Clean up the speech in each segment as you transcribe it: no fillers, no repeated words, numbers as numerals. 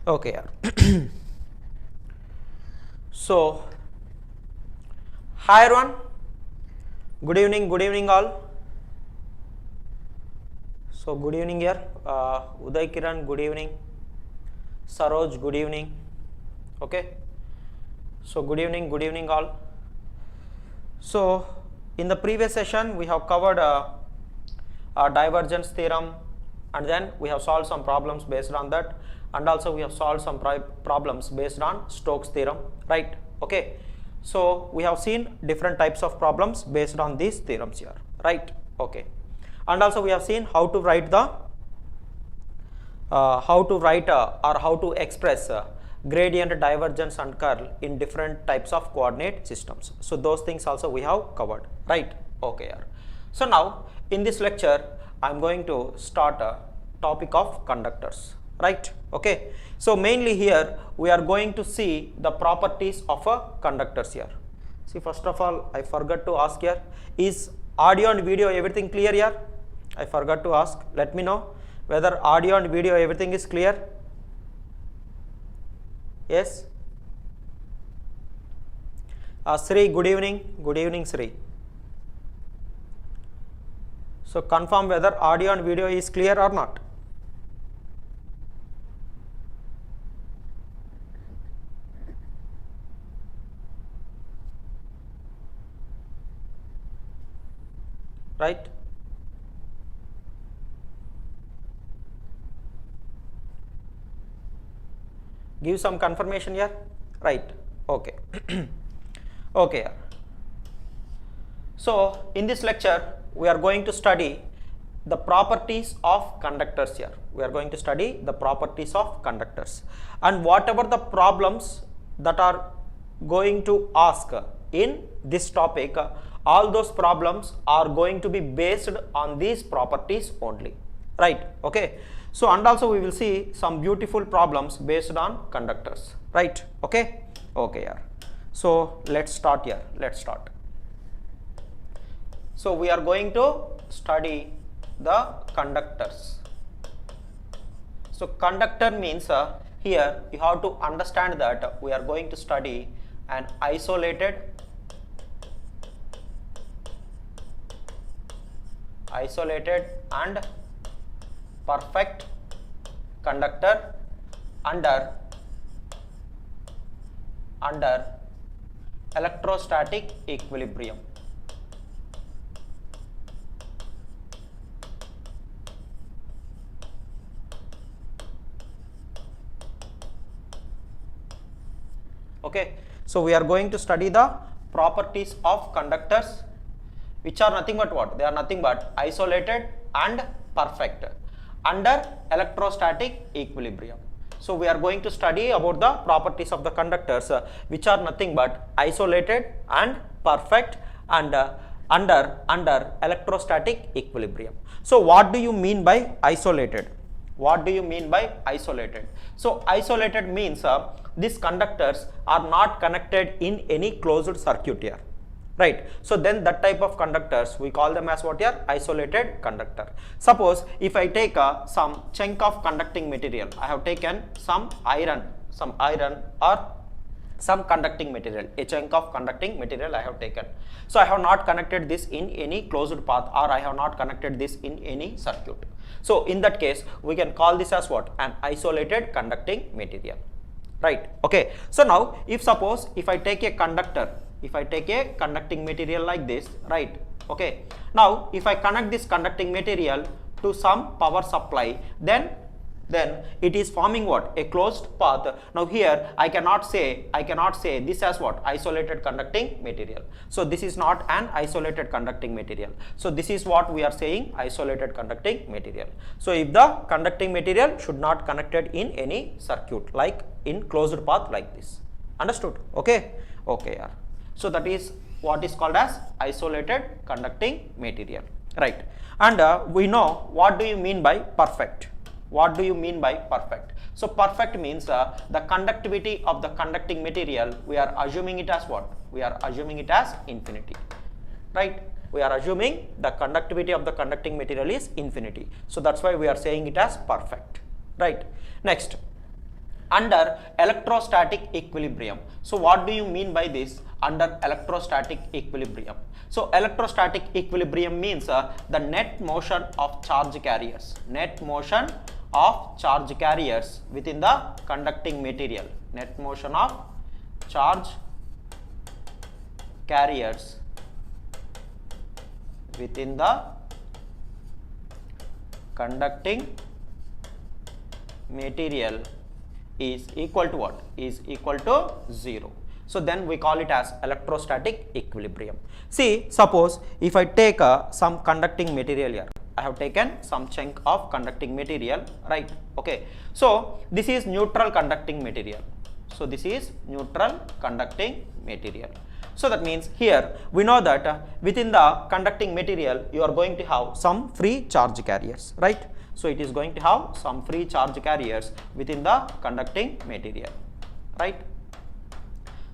Okay. So hi everyone, good evening all. So good evening here, Uday Kiran, good evening, Saroj, good evening. Okay, so good evening all. So in the previous session we have covered divergence theorem, and then we have solved some problems based on that, and also we have solved some problems based on Stokes theorem, right? Okay, so we have seen different types of problems based on these theorems here, right? Okay, and also we have seen how to write the or how to express gradient, divergence and curl in different types of coordinate systems. So those things also we have covered, right? Okay. So now in this lecture I am going to start a topic of conductors, right? Okay, so mainly here we are going to see the properties of a conductors here. See, first of all I forgot to ask here, is audio and video everything clear here? I forgot to ask, let me know whether audio and video everything is clear. Yes, Sri, good evening Sri. So confirm whether audio and video is clear or not. Right? Give some confirmation here, right? Okay. Okay. So in this lecture we are going to study the properties of conductors here. We are going to study the properties of conductors, and whatever the problems that are going to ask in this topic, all those problems are going to be based on these properties only, right? Okay, so and also we will see some beautiful problems based on conductors, right? Okay. Okay. So let's start here. Let's start. So we are going to study the conductors. So conductor means here you have to understand that we are going to study an isolated and perfect conductor under electrostatic equilibrium. Okay, so we are going to study the properties of conductors, which are nothing but what? They are nothing but isolated and perfect under electrostatic equilibrium. So we are going to study about the properties of the conductors which are nothing but isolated and perfect and under electrostatic equilibrium. So what do you mean by isolated? What do you mean by isolated? So isolated means these conductors are not connected in any closed circuit here, right? So then that type of conductors we call them as what here? Isolated conductor. Suppose if I take some chunk of conducting material, I have taken some iron or some conducting material, a chunk of conducting material I have taken. So I have not connected this in any closed path, or I have not connected this in any circuit. So in that case we can call this as what? An isolated conducting material, right? Okay, so now if suppose if I take a conductor, if I take a conducting material like this, right? Okay, now if I connect this conducting material to some power supply, then it is forming what? A closed path. Now here I cannot say this as what? Isolated conducting material. So this is not an isolated conducting material. So this is what we are saying, isolated conducting material. So if the conducting material should not connected in any circuit, like in closed path like this. Understood? Okay. Okay. So that is what is called as isolated conducting material, right? And we know what do you mean by perfect. What do you mean by perfect? So perfect means the conductivity of the conducting material, we are assuming it as what? We are assuming it as infinity, right? We are assuming the conductivity of the conducting material is infinity. So that's why we are saying it as perfect, right? Next, under electrostatic equilibrium. So what do you mean by this under electrostatic equilibrium? So electrostatic equilibrium means the net motion of charge carriers, net motion of charge carriers within the conducting material, net motion of charge carriers within the conducting material is equal to what? Is equal to 0. So then we call it as electrostatic equilibrium. See, suppose if I take some conducting material here, I have taken some chunk of conducting material, right? Okay. So this is neutral conducting material. So this is neutral conducting material. So that means here we know that within the conducting material you are going to have some free charge carriers, right? So it is going to have some free charge carriers within the conducting material, right?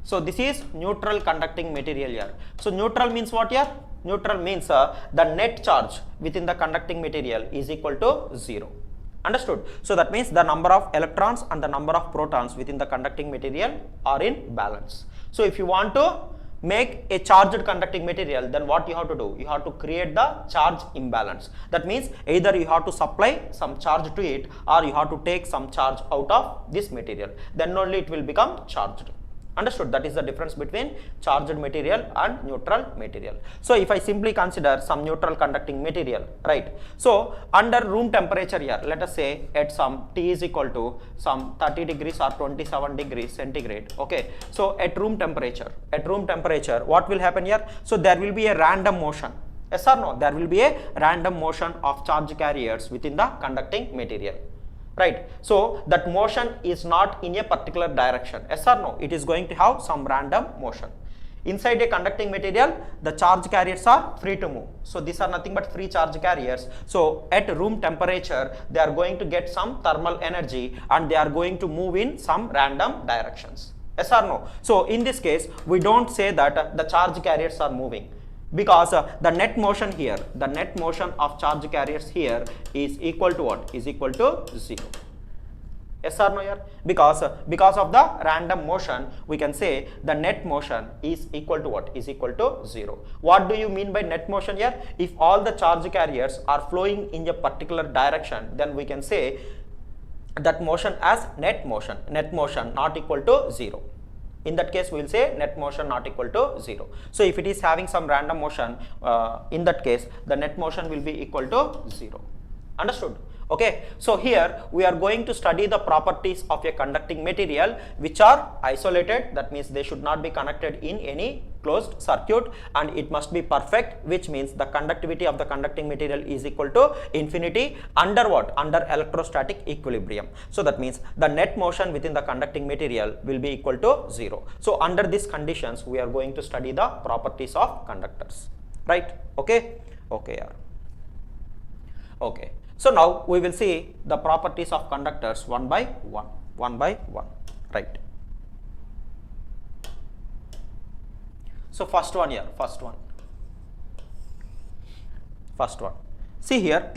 So this is neutral conducting material here. So neutral means what here? Neutral means the net charge within the conducting material is equal to 0. Understood? So that means the number of electrons and the number of protons within the conducting material are in balance. So if you want to make a charged conducting material, then what you have to do? You have to create the charge imbalance. That means either you have to supply some charge to it or you have to take some charge out of this material. Then only it will become charged. Understood? That is the difference between charged material and neutral material. So if I simply consider some neutral conducting material, right? So under room temperature here, let us say at some T is equal to some 30 degrees or 27 degrees centigrade. Okay. So at room temperature, what will happen here? So there will be a random motion. Yes or no? There will be a random motion of charge carriers within the conducting material. Right. So that motion is not in a particular direction. Yes or no? It is going to have some random motion. Inside a conducting material, the charge carriers are free to move. So these are nothing but free charge carriers. So at room temperature, they are going to get some thermal energy and they are going to move in some random directions. Yes or no? So in this case, we don't say that the charge carriers are moving, because the net motion here, the net motion of charge carriers here is equal to what? Is equal to 0. Yes or no here? Because of the random motion, we can say the net motion is equal to what? Is equal to 0. What do you mean by net motion here? If all the charge carriers are flowing in a particular direction, then we can say that motion as net motion not equal to 0. In that case, we will say net motion not equal to 0. So if it is having some random motion, in that case, the net motion will be equal to 0. Understood? Okay. So here we are going to study the properties of a conducting material which are isolated. That means they should not be connected in any closed circuit, and it must be perfect, which means the conductivity of the conducting material is equal to infinity under what? Under electrostatic equilibrium. So that means the net motion within the conducting material will be equal to 0. So under these conditions, we are going to study the properties of conductors, right? Okay. Okay. Okay. So now we will see the properties of conductors one by one, right? So first one here, first one. See here,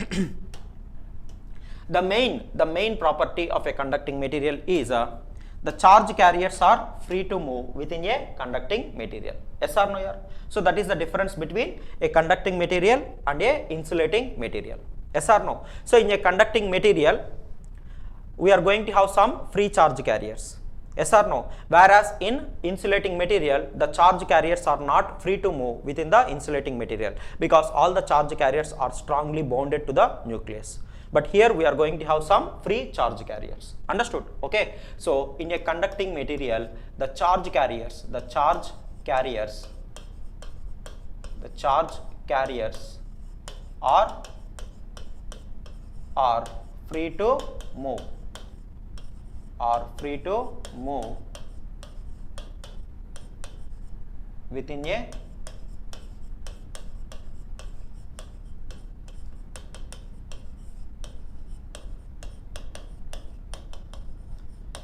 the main property of a conducting material is the charge carriers are free to move within a conducting material. Yes or no here? So that is the difference between a conducting material and a insulating material. Yes or no? So in a conducting material, we are going to have some free charge carriers. Yes or no? Whereas in insulating material, the charge carriers are not free to move within the insulating material, because all the charge carriers are strongly bonded to the nucleus. But here we are going to have some free charge carriers. Understood? Okay. So in a conducting material, the charge carriers are free to move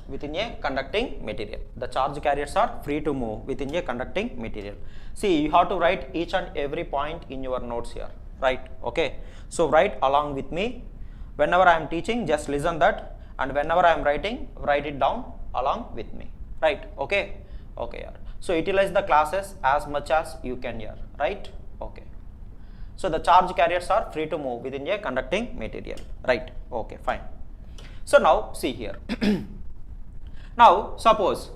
within a conducting material. The charge carriers are free to move within a conducting material. See, you have to write each and every point in your notes here, right? Okay. So write along with me. Whenever I am teaching, just listen that and whenever I am writing, write it down along with me, right? Okay, okay, yeah. So utilize the classes as much as you can here, right? Okay. So the charge carriers are free to move within a conducting material, right? Okay, fine. So now see here. Now suppose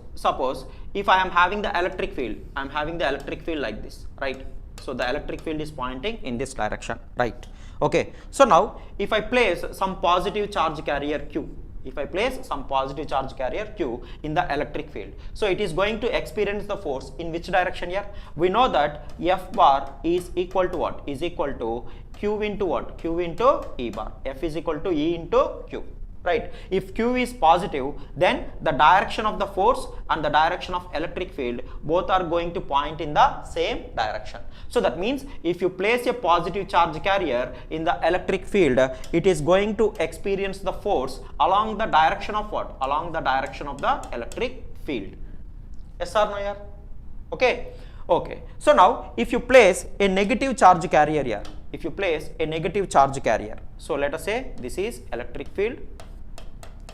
if I am having the electric field, I am having the electric field like this, right? So the electric field is pointing in this direction, right? Okay. So now if I place some positive charge carrier Q, if I place some positive charge carrier Q in the electric field, so it is going to experience the force in which direction here? We know that F bar is equal to what? Is equal to Q into what? Q into E bar. F is equal to E into Q. Right? If Q is positive, then the direction of the force and the direction of electric field both are going to point in the same direction. So that means if you place a positive charge carrier in the electric field, it is going to experience the force along the direction of what? Along the direction of the electric field. Yes or no here? Okay. Okay. So now if you place a negative charge carrier here, if you place a negative charge carrier, so let us say this is electric field.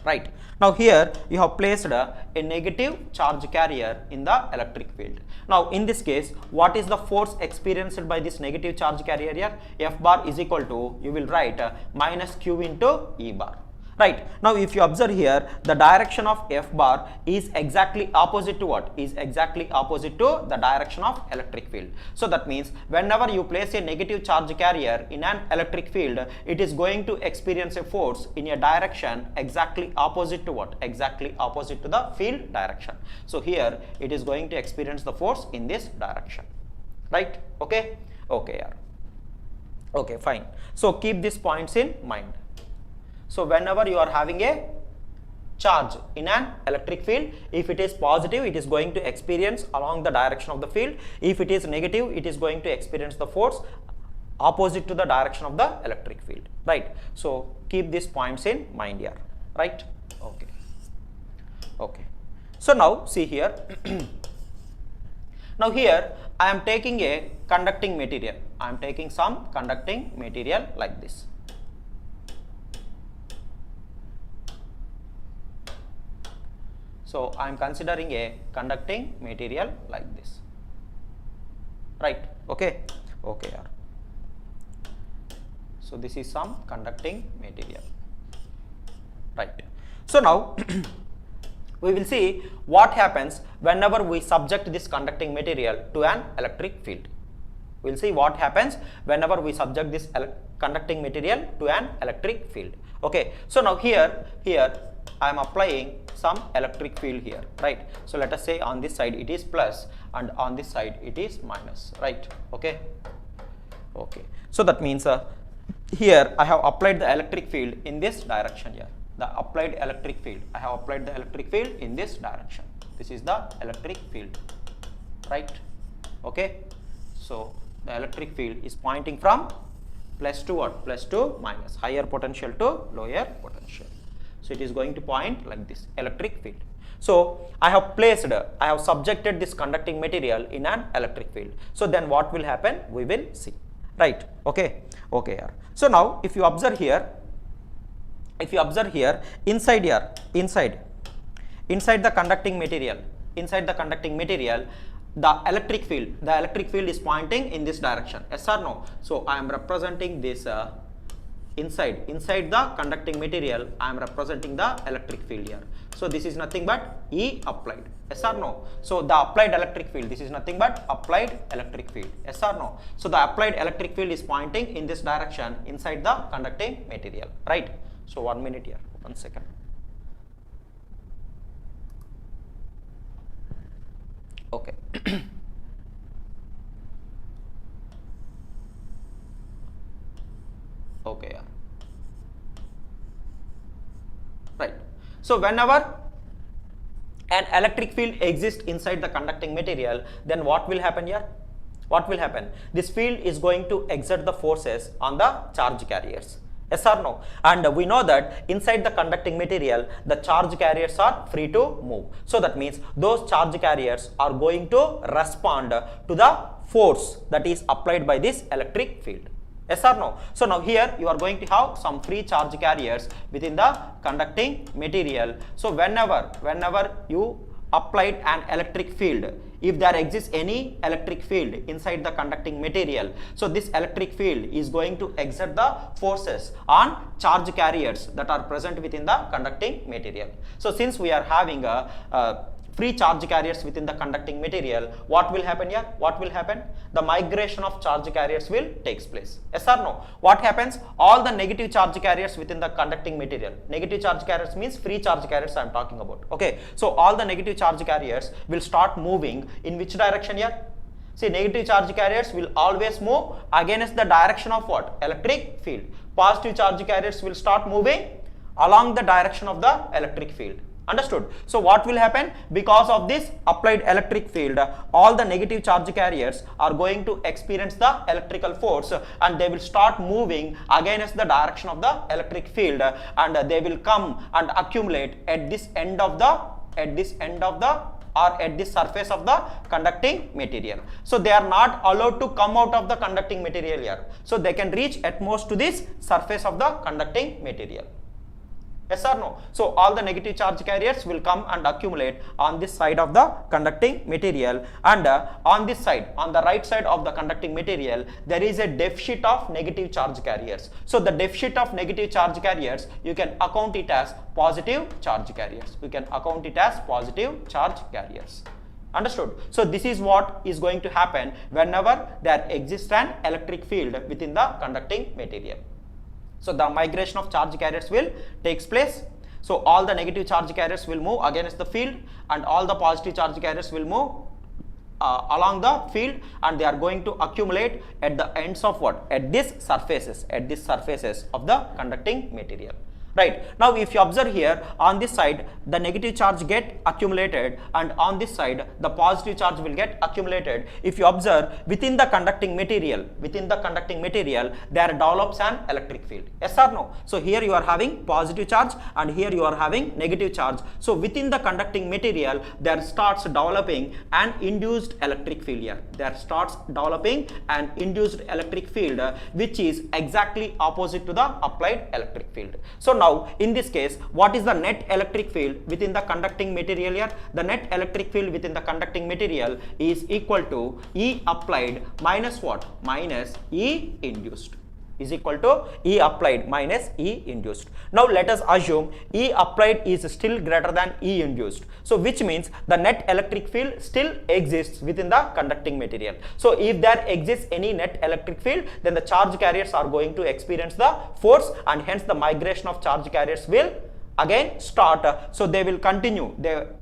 Right. Now here you have placed a negative charge carrier in the electric field. Now in this case, what is the force experienced by this negative charge carrier here? F bar is equal to, you will write minus Q into E bar. Right. Now if you observe here, the direction of F bar is exactly opposite to what? Is exactly opposite to the direction of electric field. So that means whenever you place a negative charge carrier in an electric field, it is going to experience a force in a direction exactly opposite to what? Exactly opposite to the field direction. So here it is going to experience the force in this direction. Right? Okay? Okay, yeah. Okay, fine. So keep these points in mind. So whenever you are having a charge in an electric field, if it is positive, it is going to experience along the direction of the field. If it is negative, it is going to experience the force opposite to the direction of the electric field, right? So keep these points in mind here, right? Okay. Okay. So now see here. Now here I am taking a conducting material. I am taking some conducting material like this. So I am considering a conducting material like this, right? Okay. Okay. So this is some conducting material, right? So now we will see what happens whenever we subject this conducting material to an electric field. We will see what happens whenever we subject this conducting material to an electric field. Okay. So now here I am applying some electric field here, right? So let us say on this side it is plus and on this side it is minus, right? Okay. Okay. So that means here I have applied the electric field in this direction here. The applied electric field. I have applied the electric field in this direction. This is the electric field, right? Okay. So the electric field is pointing from plus to what? Plus to minus, higher potential to lower potential. So it is going to point like this, electric field. So I have subjected this conducting material in an electric field. So then what will happen? We will see, right? Okay. Okay. So now if you observe here, inside the conducting material, the electric field is pointing in this direction. Yes or no? So I am representing this inside the conducting material. I am representing the electric field here. So this is nothing but E applied. Yes or no? So the applied electric field, this is nothing but applied electric field. Yes or no? So the applied electric field is pointing in this direction inside the conducting material, right? So 1 minute here, 1 second. Okay. Okay, yeah. Right. So whenever an electric field exists inside the conducting material, then what will happen here? What will happen? This field is going to exert the forces on the charge carriers. Yes or no? And we know that inside the conducting material, the charge carriers are free to move. So that means those charge carriers are going to respond to the force that is applied by this electric field. Yes or no? So now here you are going to have some free charge carriers within the conducting material. So whenever you applied an electric field, if there exists any electric field inside the conducting material, so this electric field is going to exert the forces on charge carriers that are present within the conducting material. So since we are having a free charge carriers within the conducting material, what will happen here? What will happen? The migration of charge carriers will takes place. Yes or no? What happens? All the negative charge carriers within the conducting material. Negative charge carriers means free charge carriers I am talking about. Okay. So all the negative charge carriers will start moving in which direction here? See, negative charge carriers will always move against the direction of what? Electric field. Positive charge carriers will start moving along the direction of the electric field. Understood? So what will happen? Because of this applied electric field, all the negative charge carriers are going to experience the electrical force and they will start moving against the direction of the electric field, and they will come and accumulate at this end of the or at the surface of the conducting material. So they are not allowed to come out of the conducting material here. So they can reach at most to this surface of the conducting material. Yes or no? So all the negative charge carriers will come and accumulate on this side of the conducting material, and on this side, on the right side of the conducting material, there is a deficit of negative charge carriers. So the deficit of negative charge carriers, you can account it as positive charge carriers. You can account it as positive charge carriers. Understood? So this is what is going to happen whenever there exists an electric field within the conducting material. So the migration of charge carriers will takes place. So all the negative charge carriers will move against the field, and all the positive charge carriers will move along the field, and they are going to accumulate at the ends of what? At these surfaces of the conducting material. Right. Now if you observe here, on this side the negative charge get accumulated, and on this side the positive charge will get accumulated. If you observe, within the conducting material there develops an electric field. Yes or no? So here you are having positive charge and here you are having negative charge. So within the conducting material there starts developing an induced electric field here. There starts developing an induced electric field which is exactly opposite to the applied electric field. So now in this case, what is the net electric field within the conducting material here? The net electric field within the conducting material is equal to E applied minus what? Minus E induced. Is equal to E applied minus E induced. Now let us assume E applied is still greater than E induced. So which means the net electric field still exists within the conducting material. So if there exists any net electric field, then the charge carriers are going to experience the force, and hence the migration of charge carriers will again start. So they will continue,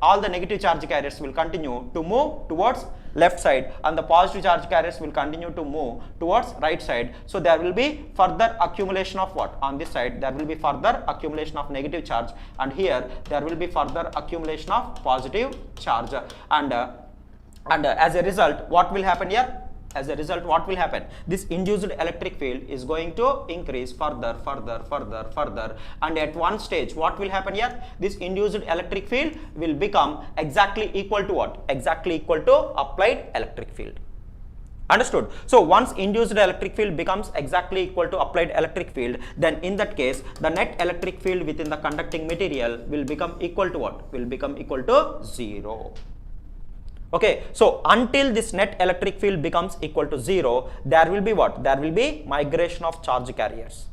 all the negative charge carriers will continue to move towards left side, and the positive charge carriers will continue to move towards right side. So there will be further accumulation of what? On this side there will be further accumulation of negative charge, and here there will be further accumulation of positive charge, and as a result what will happen here? As a result, what will happen? This induced electric field is going to increase further, and at one stage, what will happen here? This induced electric field will become exactly equal to what? Exactly equal to applied electric field. Understood? So once induced electric field becomes exactly equal to applied electric field, then in that case, the net electric field within the conducting material will become equal to what? Will become equal to 0. Okay, so until this net electric field becomes equal to 0, there will be what? There will be migration of charge carriers.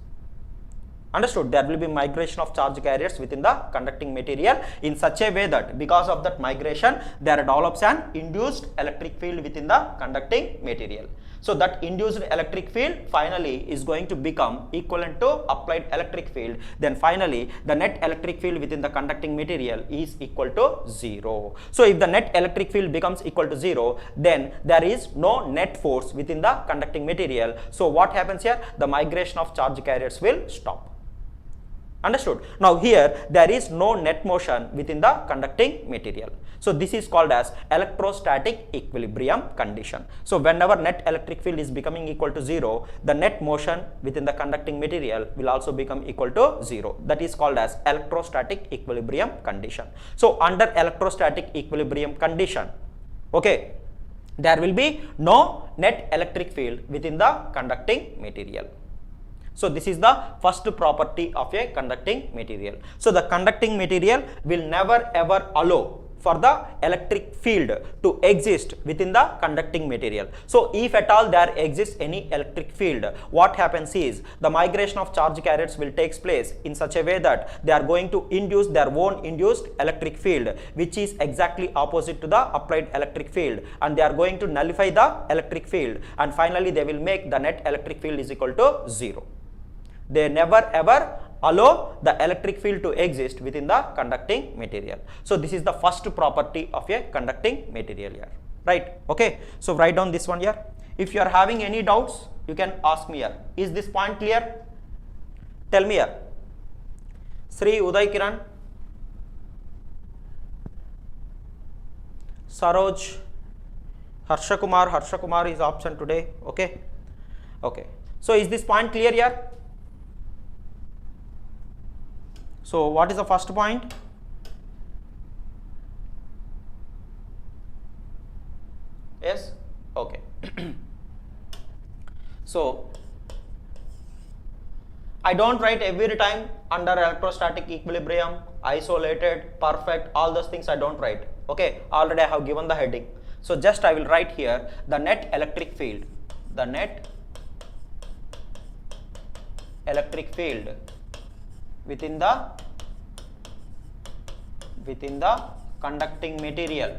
Understood? There will be migration of charge carriers within the conducting material in such a way that because of that migration, there develops an induced electric field within the conducting material. So that induced electric field finally is going to become equivalent to applied electric field. Then finally the net electric field within the conducting material is equal to 0. So if the net electric field becomes equal to 0, then there is no net force within the conducting material. So what happens here? The migration of charge carriers will stop. Understood? Now here there is no net motion within the conducting material. So this is called as electrostatic equilibrium condition. So whenever net electric field is becoming equal to 0, the net motion within the conducting material will also become equal to 0. That is called as electrostatic equilibrium condition. So under electrostatic equilibrium condition, there will be no net electric field within the conducting material. So this is the first property of a conducting material. So the conducting material will never ever allow for the electric field to exist within the conducting material. So if at all there exists any electric field, what happens is the migration of charge carriers will take place in such a way that they are going to induce their own induced electric field, which is exactly opposite to the applied electric field, and they are going to nullify the electric field, and finally they will make the net electric field is equal to 0. They never ever allow the electric field to exist within the conducting material. So this is the first property of a conducting material here, right? Okay, so write down this one here. If you are having any doubts, you can ask me here. Is this point clear? Tell me here. Sri Uday Kiran, Saroj, Harsha Kumar is absent today. Okay, okay. So is this point clear here? So what is the first point? Yes? Okay. So I don't write every time under electrostatic equilibrium, isolated, perfect, all those things I don't write. Okay, already I have given the heading. So just I will write here the net electric field. The net electric field within the conducting material.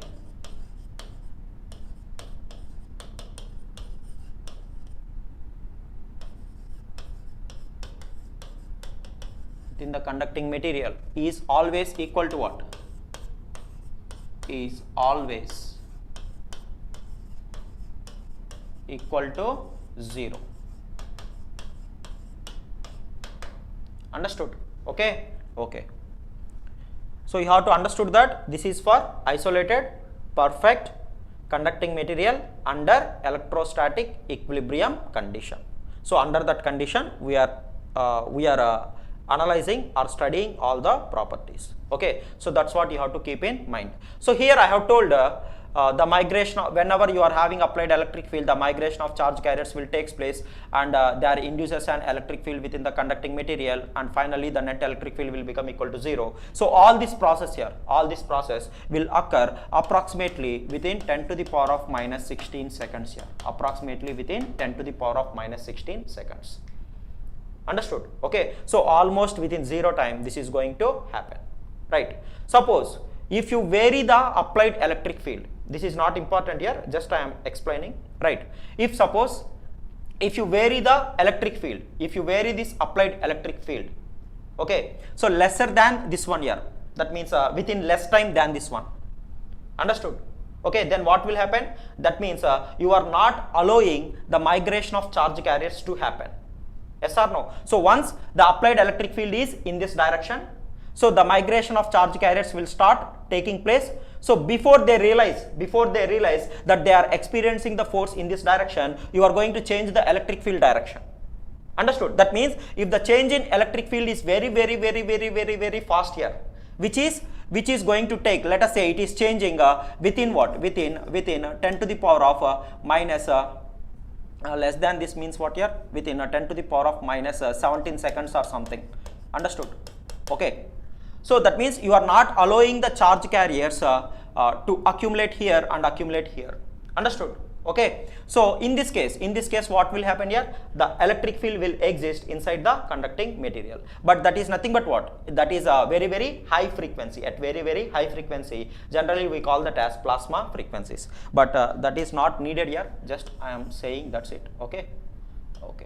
Within the conducting material is always equal to what? Is always equal to 0. Understood? Okay, okay. So you have to understood that this is for isolated, perfect conducting material under electrostatic equilibrium condition. So under that condition we are analyzing or studying all the properties. Okay, so that's what you have to keep in mind. So here I have told the migration of, whenever you are having applied electric field, the migration of charge carriers will take place, and there induces an electric field within the conducting material, and finally the net electric field will become equal to 0. So all this process here, all this process will occur approximately within 10 to the power of minus 16 seconds here, approximately within 10 to the power of minus 16 seconds. Understood? Okay, so almost within 0 time this is going to happen, right? Suppose if you vary the applied electric field, this is not important here, just I am explaining, right? If suppose if you vary the electric field, if you vary this applied electric field, okay, so lesser than this one here, that means within less time than this one. Understood? Okay, then what will happen? That means you are not allowing the migration of charge carriers to happen. Yes or no? So once the applied electric field is in this direction, so the migration of charge carriers will start taking place. So before they realize that they are experiencing the force in this direction, you are going to change the electric field direction. Understood? That means if the change in electric field is very fast here, which is going to take, let us say it is changing within what? Within 10 to the power of minus less than this means what here? Within 10 to the power of minus 17 seconds or something. Understood? Okay. So that means you are not allowing the charge carriers to accumulate here and accumulate here. Understood? Okay. So in this case what will happen here? The electric field will exist inside the conducting material, but that is nothing but what? That is a very high frequency. At very high frequency, generally we call that as plasma frequencies, but that is not needed here, just I am saying, that's it. Okay, okay.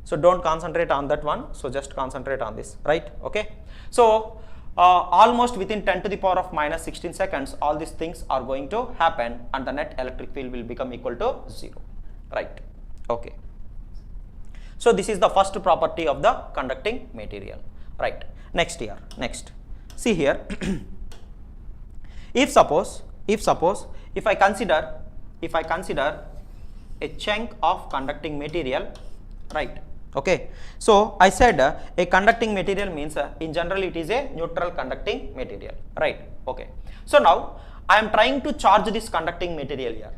So don't concentrate on that one, so just concentrate on this, right? Okay, so almost within 10 to the power of minus 16 seconds, all these things are going to happen, and the net electric field will become equal to 0, right? Okay, so this is the first property of the conducting material, right? Next here, next, see here, if I consider a chunk of conducting material, right? Okay, so I said a conducting material means in general it is a neutral conducting material, right? Okay, so now I am trying to charge this conducting material here.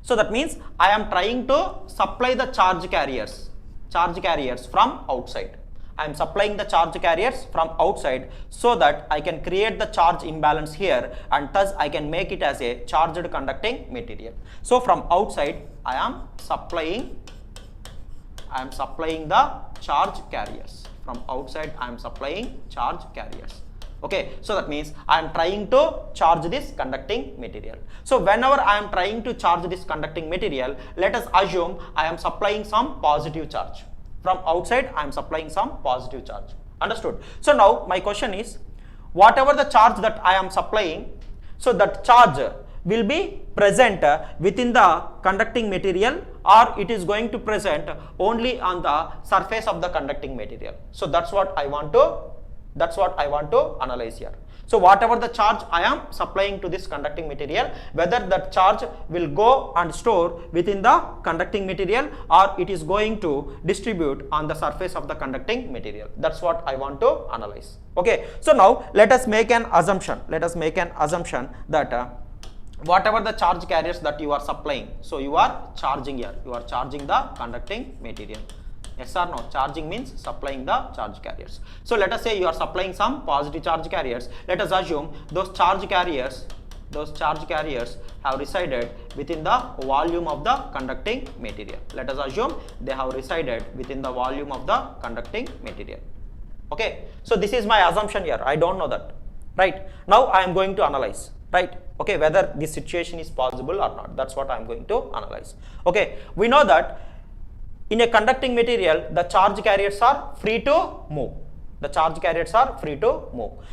So that means I am trying to supply the charge carriers. charge carriers from outside. I am supplying the charge carriers from outside so that I can create the charge imbalance here, and thus I can make it as a charged conducting material. So from outside I am supplying the charge carriers. From outside I am supplying charge carriers. Okay, so that means I am trying to charge this conducting material. So whenever I am trying to charge this conducting material, let us assume I am supplying some positive charge. From outside I am supplying some positive charge. Understood? So now my question is, whatever the charge that I am supplying, so that charge will be present within the conducting material, or it is going to present only on the surface of the conducting material. So that's what I want to analyze here. So whatever the charge I am supplying to this conducting material, whether that charge will go and store within the conducting material, or it is going to distribute on the surface of the conducting material. That's what I want to analyze. Okay, so now let us make an assumption. That whatever the charge carriers that you are supplying, so you are charging here, you are charging the conducting material. Yes or no? Charging means supplying the charge carriers. So let us say you are supplying some positive charge carriers. Let us assume those charge carriers have resided within the volume of the conducting material. Let us assume they have resided within the volume of the conducting material. Okay, so this is my assumption here. I don't know that, right? Now I am going to analyze, right? Okay, whether this situation is possible or not. That's what I am going to analyze. Okay, we know that in a conducting material, the charge carriers are free to move.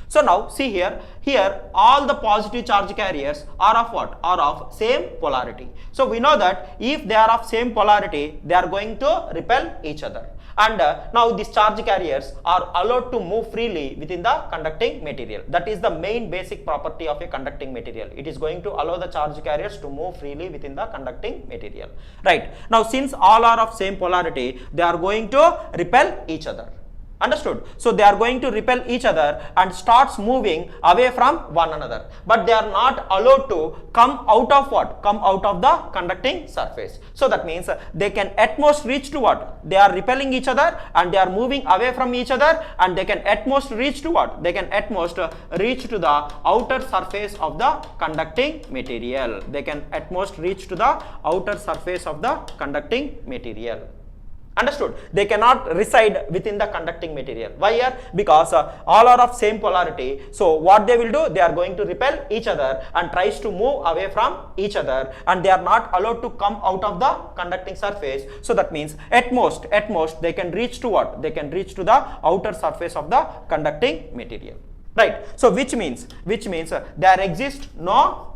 So now see here all the positive charge carriers are of what? Are of same polarity. So we know that if they are of same polarity, they are going to repel each other. And now these charge carriers are allowed to move freely within the conducting material. That is the main basic property of a conducting material. It is going to allow the charge carriers to move freely within the conducting material. Right. Now since all are of same polarity, they are going to repel each other. Understood? So they are going to repel each other and starts moving away from one another, but they are not allowed to come out of what? Come out of the conducting surface. So that means they can at most reach to what? They are repelling each other and they are moving away from each other, and they can at most reach to what? They can at most reach to the outer surface of the conducting material. They can at most reach to the outer surface of the conducting material. Understood? They cannot reside within the conducting material. Why here? Because all are of same polarity. So what they will do? They are going to repel each other and tries to move away from each other, and they are not allowed to come out of the conducting surface. So that means at most they can reach to what? They can reach to the outer surface of the conducting material. Right? So which means there exist no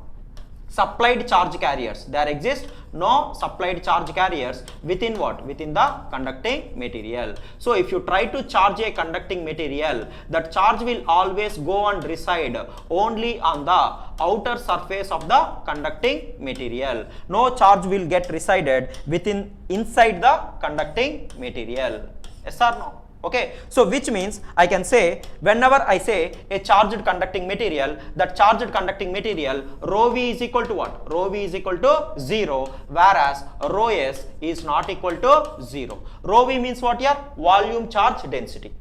supplied charge carriers. There exist no supplied charge carriers within what? Within the conducting material. So if you try to charge a conducting material, that charge will always go and reside only on the outer surface of the conducting material. No charge will get resided inside the conducting material. Yes or no? Okay, so which means I can say, whenever I say a charged conducting material, that charged conducting material rho v is equal to what? Rho v is equal to 0, whereas rho s is not equal to 0. Rho v means what here? Volume charge density.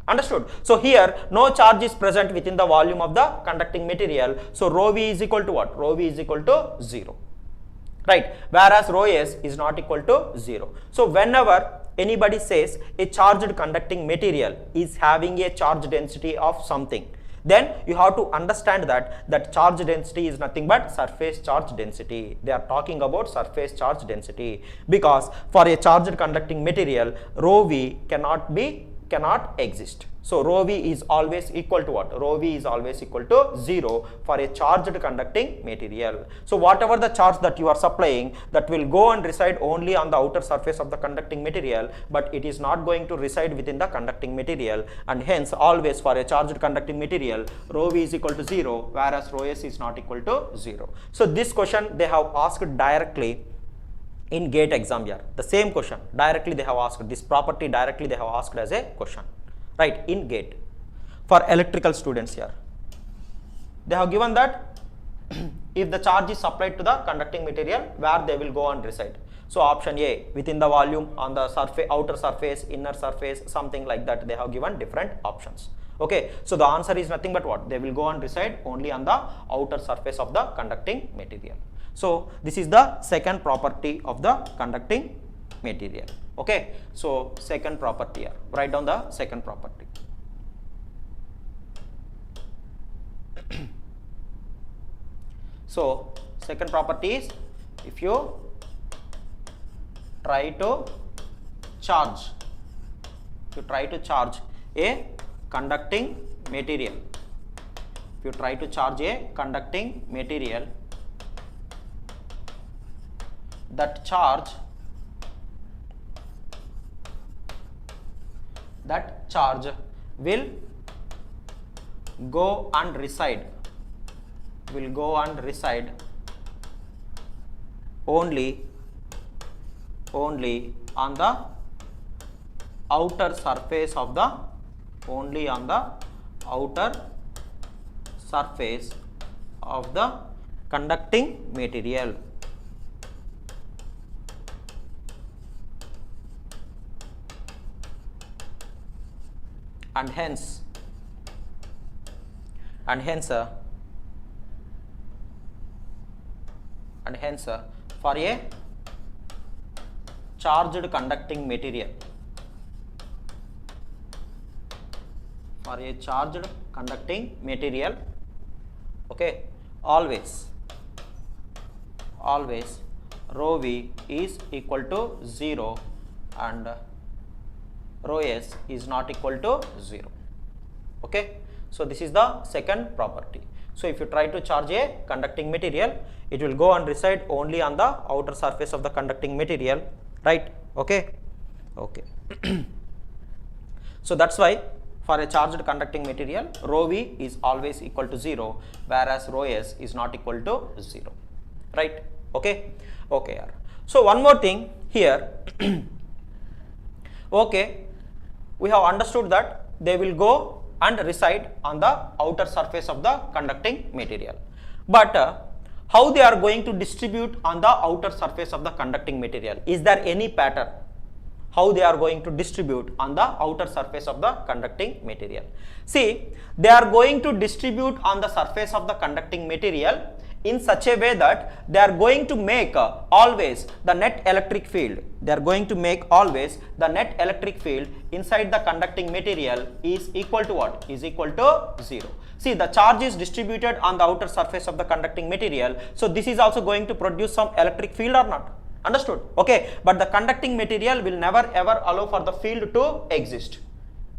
Understood? So here no charge is present within the volume of the conducting material. So rho v is equal to what? Rho v is equal to 0. Right? Whereas rho s is not equal to 0. So whenever anybody says a charged conducting material is having a charge density of something, then you have to understand that charge density is nothing but surface charge density. They are talking about surface charge density, because for a charged conducting material, rho v cannot exist. So rho v is always equal to what? Rho v is always equal to 0 for a charged conducting material. So whatever the charge that you are supplying, that will go and reside only on the outer surface of the conducting material, but it is not going to reside within the conducting material, and hence always for a charged conducting material, rho v is equal to 0, whereas rho s is not equal to 0. So this question they have asked directly in GATE exam here. The same question directly they have asked, this property directly they have asked as a question, right, in GATE for electrical students here. They have given that if the charge is supplied to the conducting material, where they will go and reside. So option A, within the volume, on the surface, outer surface, inner surface, something like that, they have given different options. Okay, so the answer is nothing but what? They will go and reside only on the outer surface of the conducting material. So this is the second property of the conducting material. Okay, so second property here, write down the second property. So second property is, if you try to charge a conducting material, if you try to charge a conducting material, that charge will go and reside only on the outer surface of the conducting material. And hence for a charged conducting material, okay, always rho v is equal to 0 and rho s is not equal to 0. Okay, so this is the second property. So if you try to charge a conducting material, it will go and reside only on the outer surface of the conducting material, right? Okay. So that's why for a charged conducting material, rho v is always equal to 0, whereas rho s is not equal to 0, right? Okay. So one more thing here. Okay, we have understood that they will go and reside on the outer surface of the conducting material, but how they are going to distribute on the outer surface of the conducting material? Is there any pattern how they are going to distribute on the outer surface of the conducting material? See, they are going to distribute on the surface of the conducting material in such a way that they are going to make always the net electric field. They are going to make always the net electric field inside the conducting material is equal to what? Is equal to 0. See, the charge is distributed on the outer surface of the conducting material. So this is also going to produce some electric field or not? Understood? Okay, but the conducting material will never ever allow for the field to exist.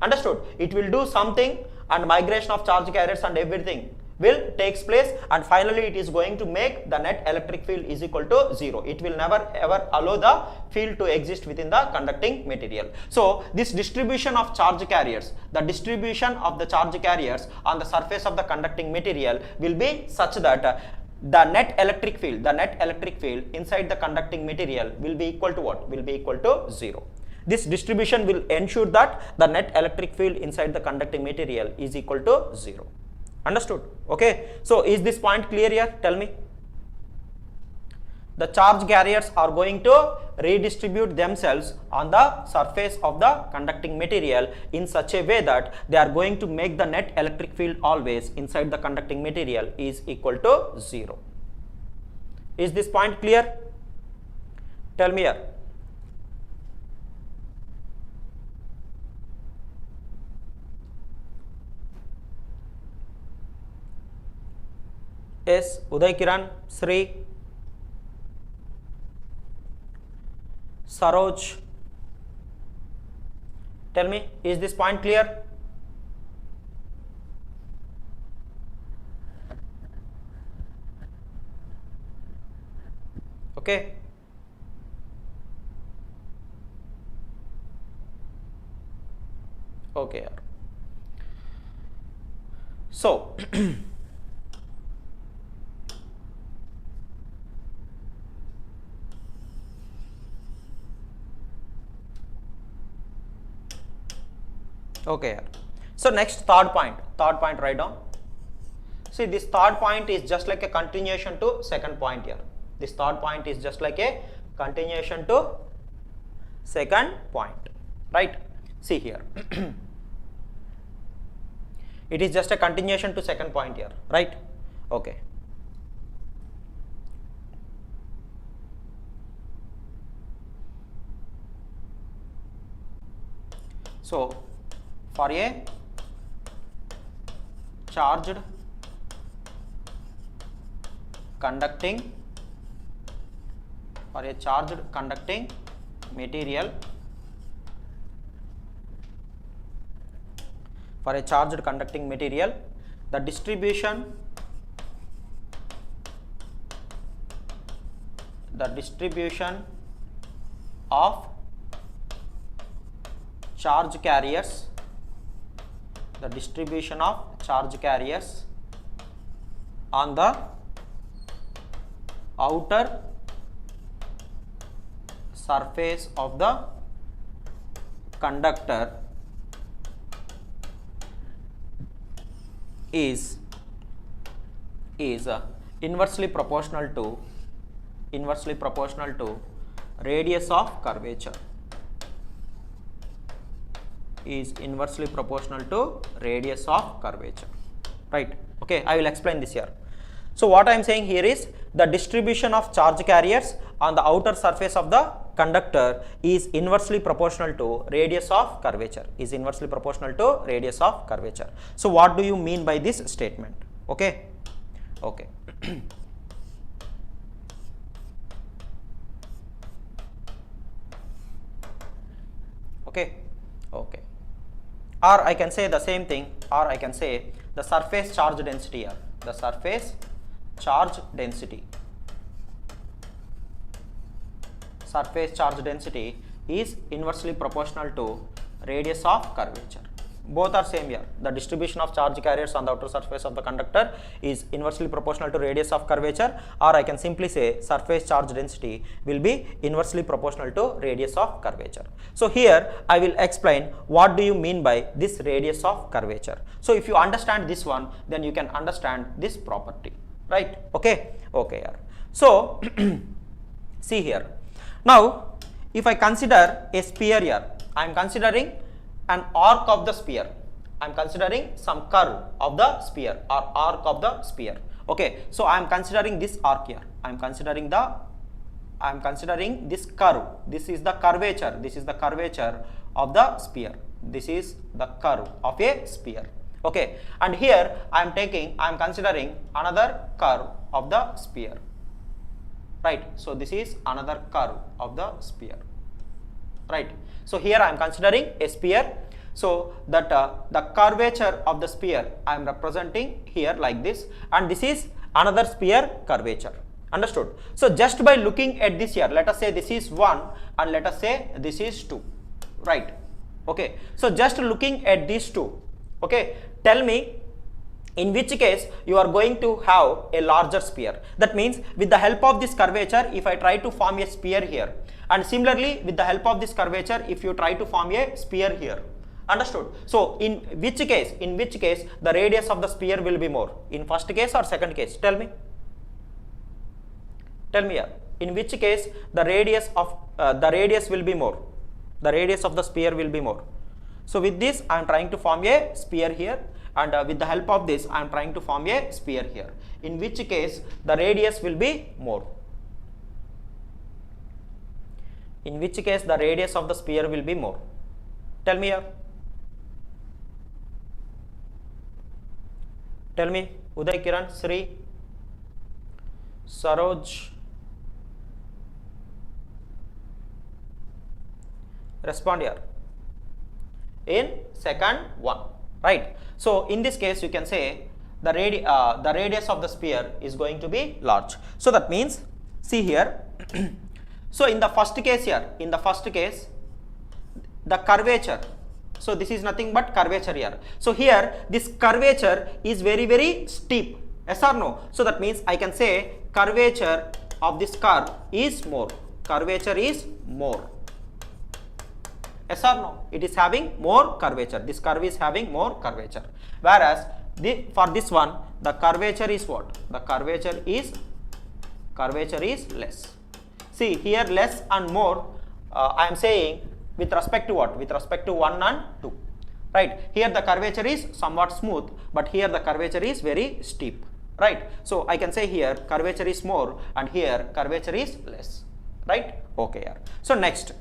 Understood? It will do something, and migration of charge carriers and everything will takes place, and finally it is going to make the net electric field is equal to 0. It will never ever allow the field to exist within the conducting material. So this distribution of charge carriers, the distribution of the charge carriers on the surface of the conducting material will be such that the net electric field inside the conducting material will be equal to what? Will be equal to 0. This distribution will ensure that the net electric field inside the conducting material is equal to 0. Understood? Okay. So is this point clear here? Tell me. The charge carriers are going to redistribute themselves on the surface of the conducting material in such a way that they are going to make the net electric field always inside the conducting material is equal to 0. Is this point clear? Tell me here. Yes, Uday Kiran, Sri, Saroj, tell me, is this point clear? Okay. Okay. So okay, so next third point write down. See, this third point is just like a continuation to second point here. This third point is just like a continuation to second point, right? See here. It is just a continuation to second point here, right? Okay. So for a charged conducting material, the distribution of charge carriers, on the outer surface of the conductor is inversely proportional to radius of curvature. Right? Okay, I will explain this here. So what I am saying here is the distribution of charge carriers on the outer surface of the conductor is inversely proportional to radius of curvature. So what do you mean by this statement? Okay. Okay. Okay. Okay. Or I can say the same thing, or I can say the surface charge density here. The surface charge density is inversely proportional to radius of curvature. Both are same here. The distribution of charge carriers on the outer surface of the conductor is inversely proportional to radius of curvature, or I can simply say surface charge density will be inversely proportional to radius of curvature. So here I will explain what do you mean by this radius of curvature. So if you understand this one, then you can understand this property, right? Okay. Okay. So see here. Now if I consider a sphere here, I am considering an arc of the sphere. I am considering some curve of the sphere or arc of the sphere. Okay, so I am considering this arc here. I am considering this curve. This is the curvature. This is the curvature of the sphere. This is the curve of a sphere. Okay, and here I am considering another curve of the sphere. Right. So this is another curve of the sphere. Right. So here I am considering a sphere. So that the curvature of the sphere I am representing here like this, and this is another sphere curvature. Understood? So just by looking at this here, let us say this is 1 and let us say this is 2. Right. Okay. So just looking at these two, okay, tell me in which case you are going to have a larger sphere. That means with the help of this curvature, if I try to form a sphere here, and similarly with the help of this curvature, if you try to form a sphere here. Understood? So in which case the radius of the sphere will be more, in first case or second case? Tell me here, in which case the radius will be more, the radius of the sphere will be more. So with this I am trying to form a sphere here, and with the help of this I am trying to form a sphere here, in which case the radius will be more. In which case the radius of the sphere will be more? Tell me here. Tell me, Uday, Kiran, Sri, Saroj. Respond here. In second one, right? So in this case you can say the radius of the sphere is going to be large. So that means, see here. So in the first case here, the curvature, so this is nothing but curvature here. So here this curvature is very, very steep. Yes or no? So that means I can say curvature of this curve is more. Curvature is more. Yes or no? It is having more curvature. This curve is having more curvature. Whereas for this one, the curvature is what? The curvature is less. see here less and more, I am saying with respect to what? With respect to 1 and 2. Right, here the curvature is somewhat smooth, but here the curvature is very steep. Right, so I can say here curvature is more and here curvature is less. Right, okay. Yeah. So next,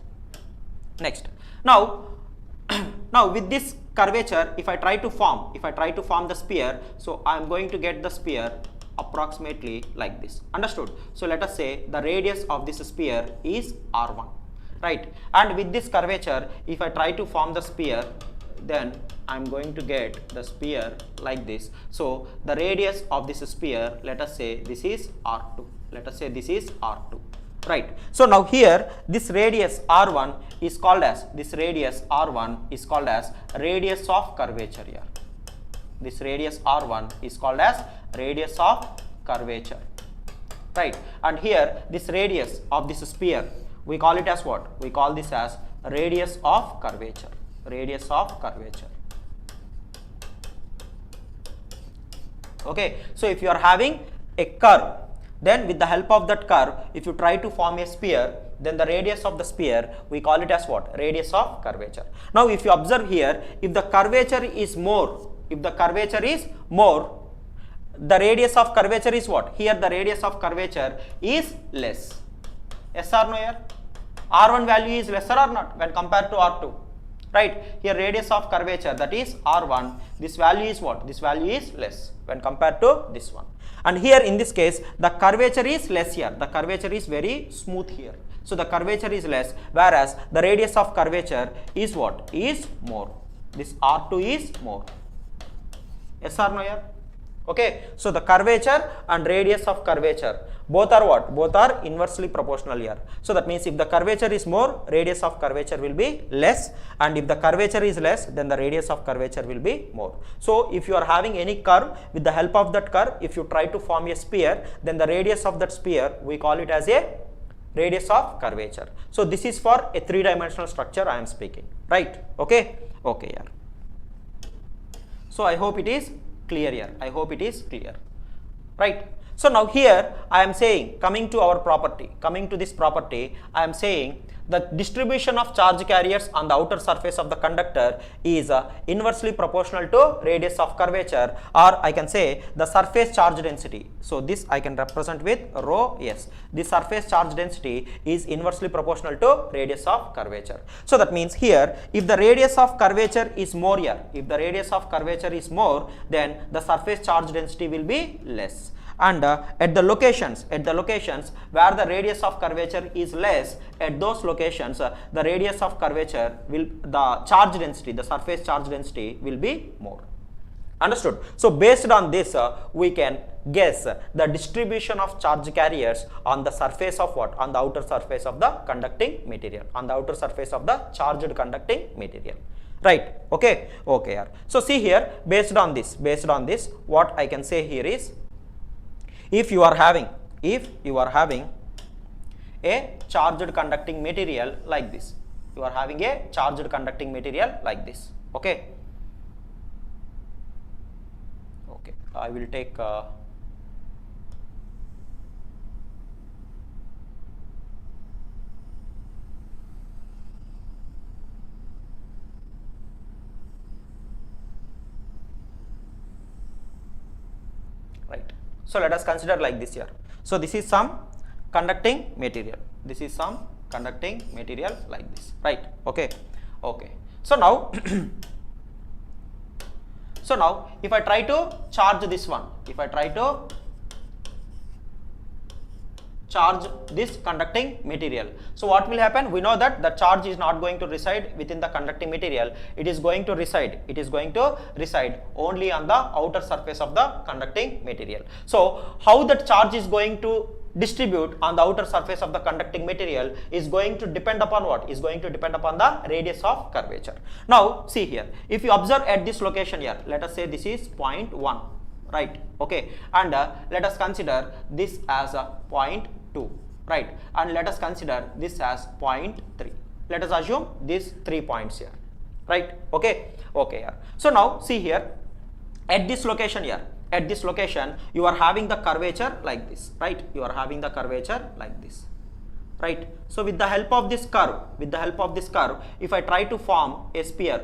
now now with this curvature, if I try to form the sphere, so I am going to get the sphere approximately like this. Understood? So let us say the radius of this sphere is r1. Right, and with this curvature, if I try to form the sphere, then I am going to get the sphere like this. So the radius of this sphere, let us say this is r2. Let us say this is r2. Right. So now here this radius r1 is called as radius of curvature here. This radius r1 is called as radius of curvature. Right. And here this radius of this sphere, we call it as what? We call this as radius of curvature. Radius of curvature. Okay, so if you are having a curve, then with the help of that curve, if you try to form a sphere, then the radius of the sphere, we call it as what? Radius of curvature. Now if you observe here, if the curvature is more, the radius of curvature is what? Here the radius of curvature is less. Yes or no here? R1 value is lesser or not when compared to R2? Right, here radius of curvature, that is r1, this value is what? This value is less when compared to this one. And here in this case, the curvature is less here, the curvature is very smooth here. So the curvature is less, whereas the radius of curvature is what? Is more. This r2 is more. Yes or no here? Okay, so the curvature and radius of curvature, both are what? Both are inversely proportional here. So that means if the curvature is more, radius of curvature will be less, and if the curvature is less, then the radius of curvature will be more. So if you are having any curve, with the help of that curve, if you try to form a sphere, then the radius of that sphere, we call it as a radius of curvature. So this is for a 3-dimensional structure I am speaking. Right, okay, okay. Yeah. So I hope it is clear here. I hope it is clear. Right. So now here I am saying, coming to this property, I am saying the distribution of charge carriers on the outer surface of the conductor is inversely proportional to radius of curvature, or I can say the surface charge density. So this I can represent with rho s. The surface charge density is inversely proportional to radius of curvature. So that means here, if the radius of curvature is more here, then the surface charge density will be less. And at the locations where the radius of curvature is less, at those locations the radius of curvature will, the surface charge density will be more. Understood? So based on this, we can guess the distribution of charge carriers on the surface of what? On the outer surface of the conducting material, on the outer surface of the charged conducting material. Right, okay, okay. So see here, based on this, what I can say here is, if you are having a charged conducting material like this, okay, I will take right. So let us consider like this here. So this is some conducting material. Like this, right? Okay, okay. So now, if I try to charge this one, charge this conducting material, so what will happen? We know that the charge is not going to reside within the conducting material. It is going to reside only on the outer surface of the conducting material. So how that charge is going to distribute on the outer surface of the conducting material is going to depend upon what? Is going to depend upon the radius of curvature. Now see here, if you observe at this location here, let us say this is 0.1, right? Okay, and let us consider this as a 0.2, right? And let us consider this as 0.3. Let us assume these 3 points here, right? Okay, okay. Here. So now see here, at this location here, you are having the curvature like this, right? right? So with the help of this curve, if I try to form a sphere,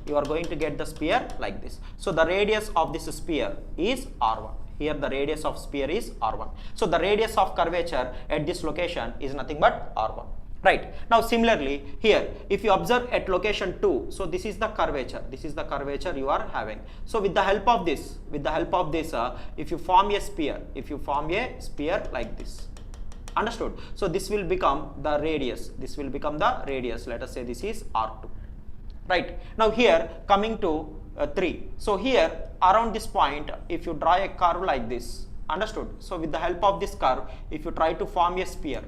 you are going to get the sphere like this. So the radius of this sphere is r1. Here the radius of sphere is r1. So the radius of curvature at this location is nothing but r1. Right. Now similarly here, if you observe at location 2, so this is the curvature, you are having. So with the help of this, if you form a sphere, like this, understood? So this will become the radius, let us say this is r2. Right. Now here coming to 3. So here around this point, if you draw a curve like this, understood? So with the help of this curve, if you try to form a sphere,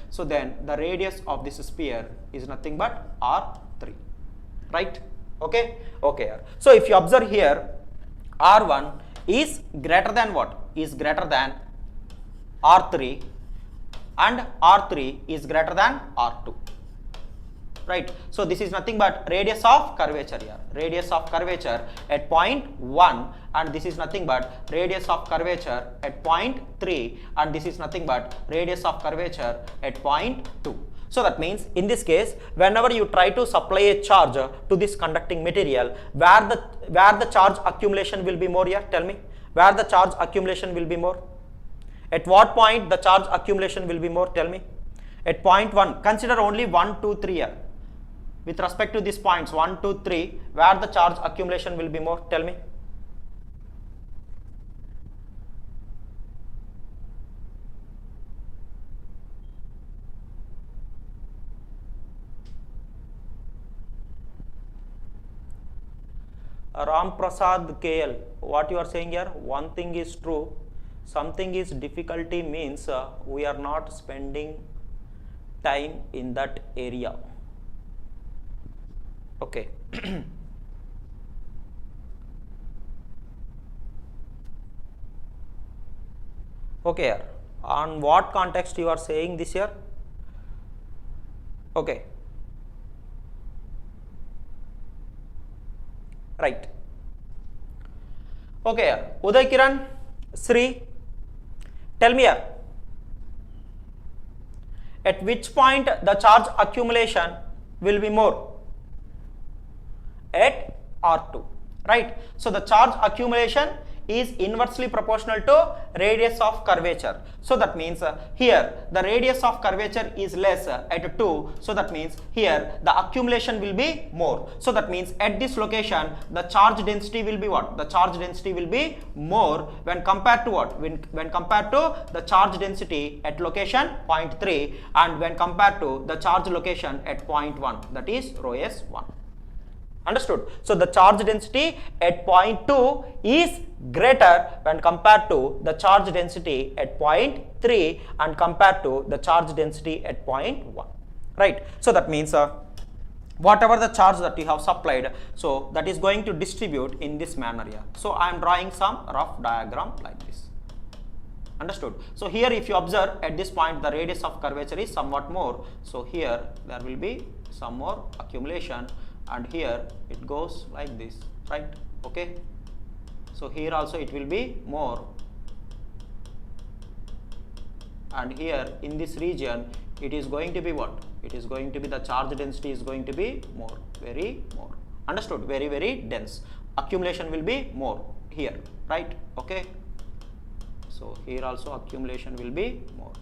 so then the radius of this sphere is nothing but r3, right? Okay. So if you observe here, r1 is greater than what? Is greater than r3, and r3 is greater than r2. Right. So this is nothing but radius of curvature here, at point 1, and this is nothing but radius of curvature at point 3, and this is nothing but radius of curvature at point 2. So that means in this case, whenever you try to supply a charge to this conducting material, where the charge accumulation will be more here? Tell me, where the charge accumulation will be more? At what point the charge accumulation will be more? Tell me. At point 1, consider only 1, 2, 3 here. With respect to these points 1, 2, 3, where the charge accumulation will be more? Tell me. Ram Prasad KL, what you are saying here? One thing is true, something is difficulty means we are not spending time in that area. Okay. Okay, on what context you are saying this here? Okay. Right. Okay, Uday Kiran, Sri, tell me here, at which point the charge accumulation will be more? At R2, right? So the charge accumulation is inversely proportional to radius of curvature. So that means here the radius of curvature is less at 2. So that means here the accumulation will be more. So that means at this location the charge density will be what? The charge density will be more when compared to what? When compared to the charge density at location 0.3 and when compared to the charge location at 0.1, that is rho s1. Understood? So the charge density at point 2 is greater when compared to the charge density at point 3 and compared to the charge density at point 1. Right? So that means whatever the charge that you have supplied, so that is going to distribute in this manner here. So I am drawing some rough diagram like this. Understood? So here if you observe at this point the radius of curvature is somewhat more. So here there will be some more accumulation. And here it goes like this, right? Okay. So here also it will be more, and here in this region it is going to be what? It is going to be the charge density is going to be more, very more. Understood? Very, very dense. Accumulation will be more here, right? Okay. So here also accumulation will be more.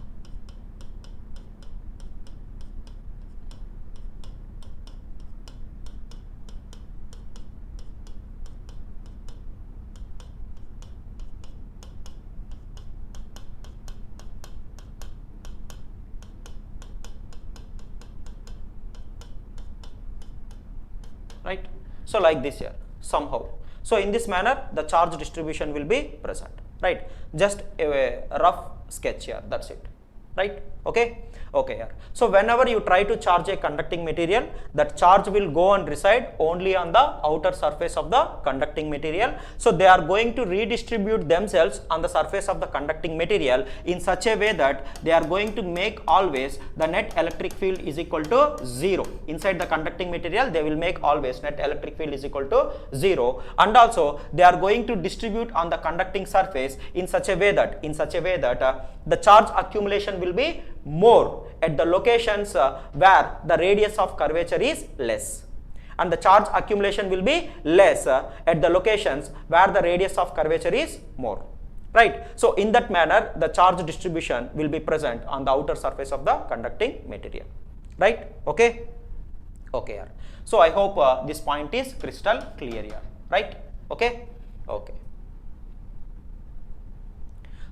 Right? So like this here somehow. So in this manner the charge distribution will be present, right? Just a rough sketch here, that's it, right? Okay. Okay, yeah. So whenever you try to charge a conducting material, that charge will go and reside only on the outer surface of the conducting material. So they are going to redistribute themselves on the surface of the conducting material in such a way that they are going to make always the net electric field is equal to 0. Inside the conducting material, they will make always net electric field is equal to 0, and also they are going to distribute on the conducting surface in such a way that the charge accumulation will be more at the locations where the radius of curvature is less, and the charge accumulation will be less at the locations where the radius of curvature is more, right? So in that manner, the charge distribution will be present on the outer surface of the conducting material, right? Okay. Okay. So I hope this point is crystal clear here, right? Okay. Okay.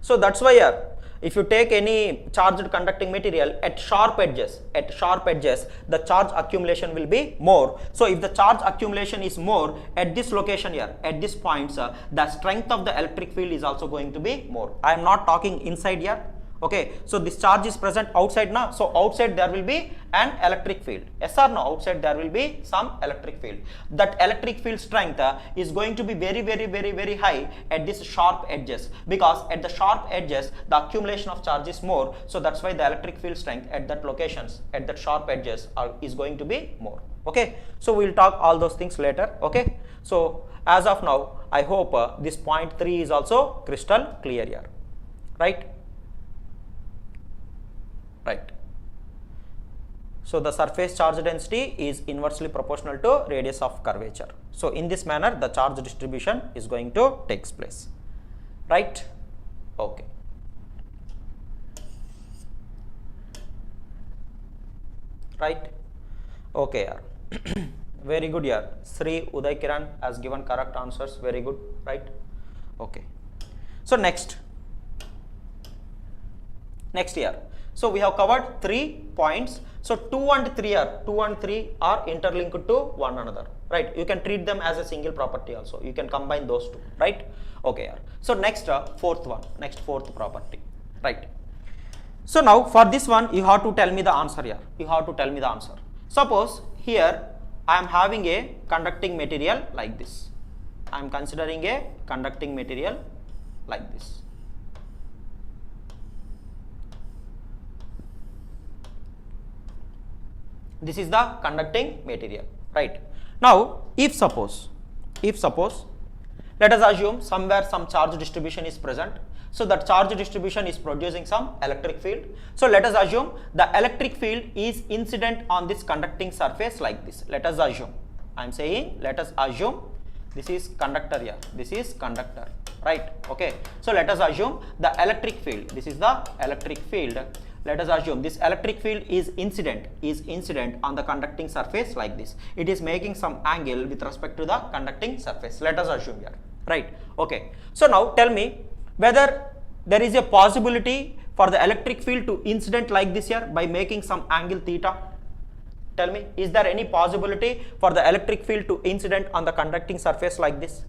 So that's why here, if you take any charged conducting material at sharp edges, the charge accumulation will be more. So if the charge accumulation is more at this location here, at this points, the strength of the electric field is also going to be more. I am not talking inside here. Okay, so this charge is present outside now. So outside there will be an electric field. Yes or no? Outside there will be some electric field. That electric field strength is going to be very high at these sharp edges, because at the sharp edges the accumulation of charge is more. So that's why the electric field strength at that locations, at that sharp edges is going to be more. Okay, so we'll talk all those things later. Okay, so as of now, I hope this point 3 is also crystal clear here, right? Right. So the surface charge density is inversely proportional to radius of curvature. So in this manner, the charge distribution is going to take place, right? Okay. Right. Okay. Yeah. Very good. Yeah. Sri Uday Kiran has given correct answers. Very good. Right. Okay. So next year. So we have covered 3 points. So 2 and 3 are interlinked to one another, right? You can treat them as a single property also. You can combine those two, right? Okay. So next fourth property, right? So now for this one, you have to tell me the answer here. Suppose here I am having a conducting material like this. I am considering a conducting material like this. This is the conducting material, right? Now, if suppose, let us assume somewhere some charge distribution is present. So that charge distribution is producing some electric field. So let us assume the electric field is incident on this conducting surface like this. Let us assume this is conductor here, this is conductor, right? Okay. So let us assume the electric field, this is the electric field. Let us assume this electric field is incident on the conducting surface like this. It is making some angle with respect to the conducting surface. Let us assume here, right? Okay. So now tell me whether there is a possibility for the electric field to incident like this here by making some angle theta. Tell me, is there any possibility for the electric field to incident on the conducting surface like this?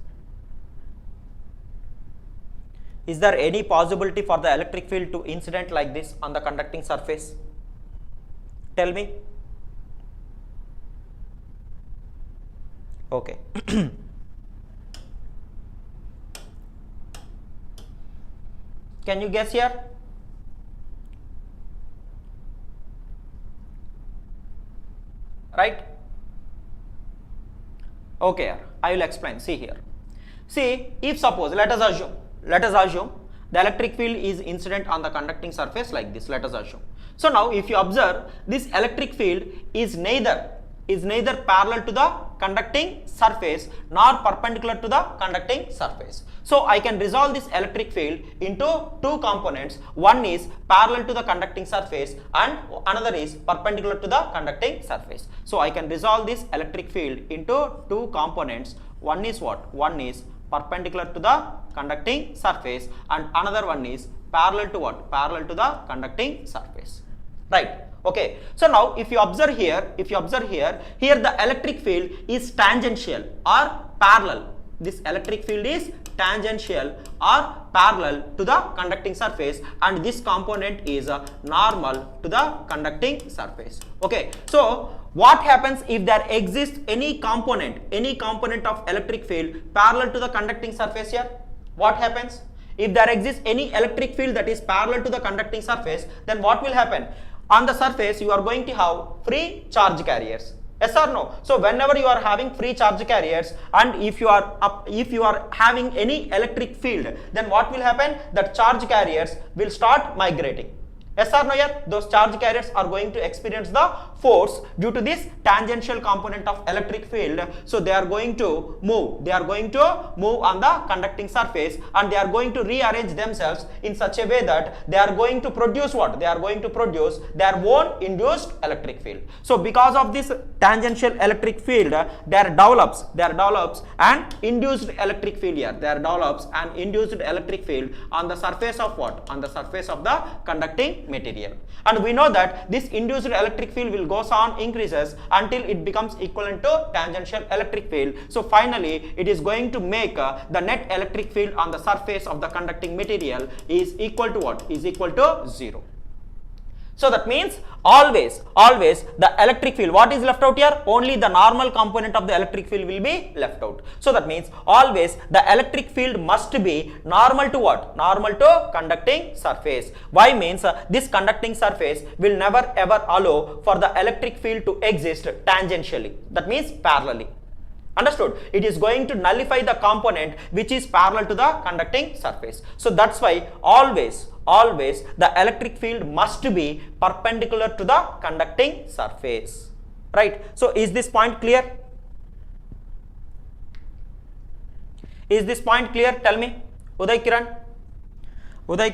Is there any possibility for the electric field to incident like this on the conducting surface? Tell me. Okay. Can you guess here? Right? Okay, I will explain. See here. See, if suppose, let us assume the electric field is incident on the conducting surface like this. Let us assume. So now if you observe, this electric field is neither parallel to the conducting surface nor perpendicular to the conducting surface. So I can resolve this electric field into two components. One is parallel to the conducting surface and another is perpendicular to the conducting surface. So I can resolve this electric field into two components. One is what? One is perpendicular to the conducting surface and another one is parallel to what? Parallel to the conducting surface, right? Okay. So now if you observe here, here the electric field is tangential or parallel. This electric field is tangential or parallel to the conducting surface, and this component is normal to the conducting surface. Okay, so what happens if there exists any component of electric field parallel to the conducting surface here? What happens? If there exists any electric field that is parallel to the conducting surface, then what will happen? On the surface, you are going to have free charge carriers. Yes or no? So whenever you are having free charge carriers, and if you are having any electric field, then what will happen? That charge carriers will start migrating. Yes or no? Yeah? Those charge carriers are going to experience the force due to this tangential component of electric field. So they are going to move. They are going to move on the conducting surface, and they are going to rearrange themselves in such a way that they are going to produce what? They are going to produce their own induced electric field. So because of this tangential electric field, there develops an induced electric field here. There develops an induced electric field on the surface of what? On the surface of the conducting material. And we know that this induced electric field will goes on increases until it becomes equivalent to tangential electric field. So finally it is going to make the net electric field on the surface of the conducting material is equal to what? Is equal to 0. So that means always the electric field, what is left out here? Only the normal component of the electric field will be left out. So that means always the electric field must be normal to what? Normal to conducting surface. Why? Means this conducting surface will never ever allow for the electric field to exist tangentially. That means parallelly. Understood? It is going to nullify the component which is parallel to the conducting surface. So that's why always the electric field must be perpendicular to the conducting surface. Right? So is this point clear? Is this point clear? Tell me. Uday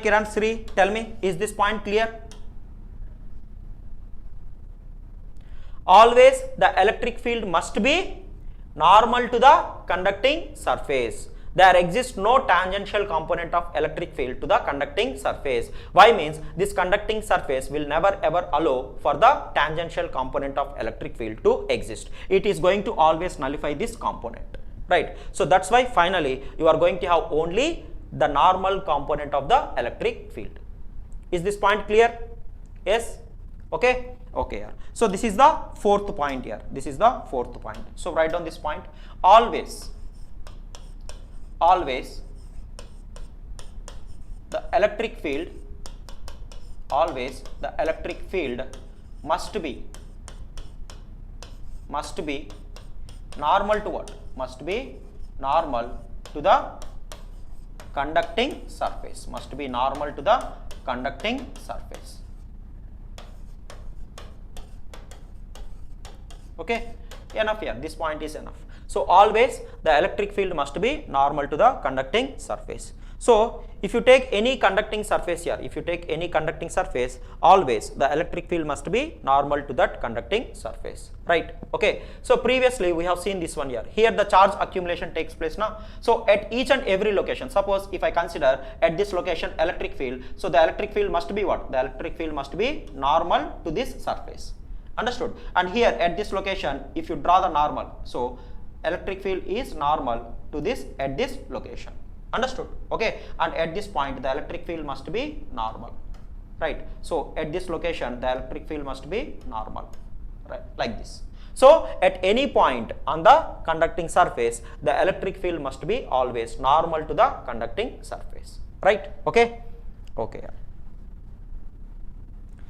Kiran, Sri, tell me, is this point clear? Always the electric field must be normal to the conducting surface. There exists no tangential component of electric field to the conducting surface. Why? Means this conducting surface will never ever allow for the tangential component of electric field to exist. It is going to always nullify this component. Right? So that's why finally you are going to have only the normal component of the electric field. Is this point clear? Yes? Okay? Okay. So this is the fourth point here. This is the fourth point. So write down this point. Always the electric field must be normal to what? Must be normal to the conducting surface. Must be normal to the conducting surface. Okay, enough here. This point is enough. So always the electric field must be normal to the conducting surface. So if you take any conducting surface here, always the electric field must be normal to that conducting surface. Right? Okay. So previously we have seen this one here. Here the charge accumulation takes place now. So at each and every location, suppose if I consider at this location electric field, so the electric field must be what? The electric field must be normal to this surface. Understood? And here at this location, if you draw the normal, so electric field is normal to this at this location. Understood? Okay. And at this point the electric field must be normal. Right? So at this location the electric field must be normal. Right? Like this. So at any point on the conducting surface the electric field must be always normal to the conducting surface. Right? Okay. Okay.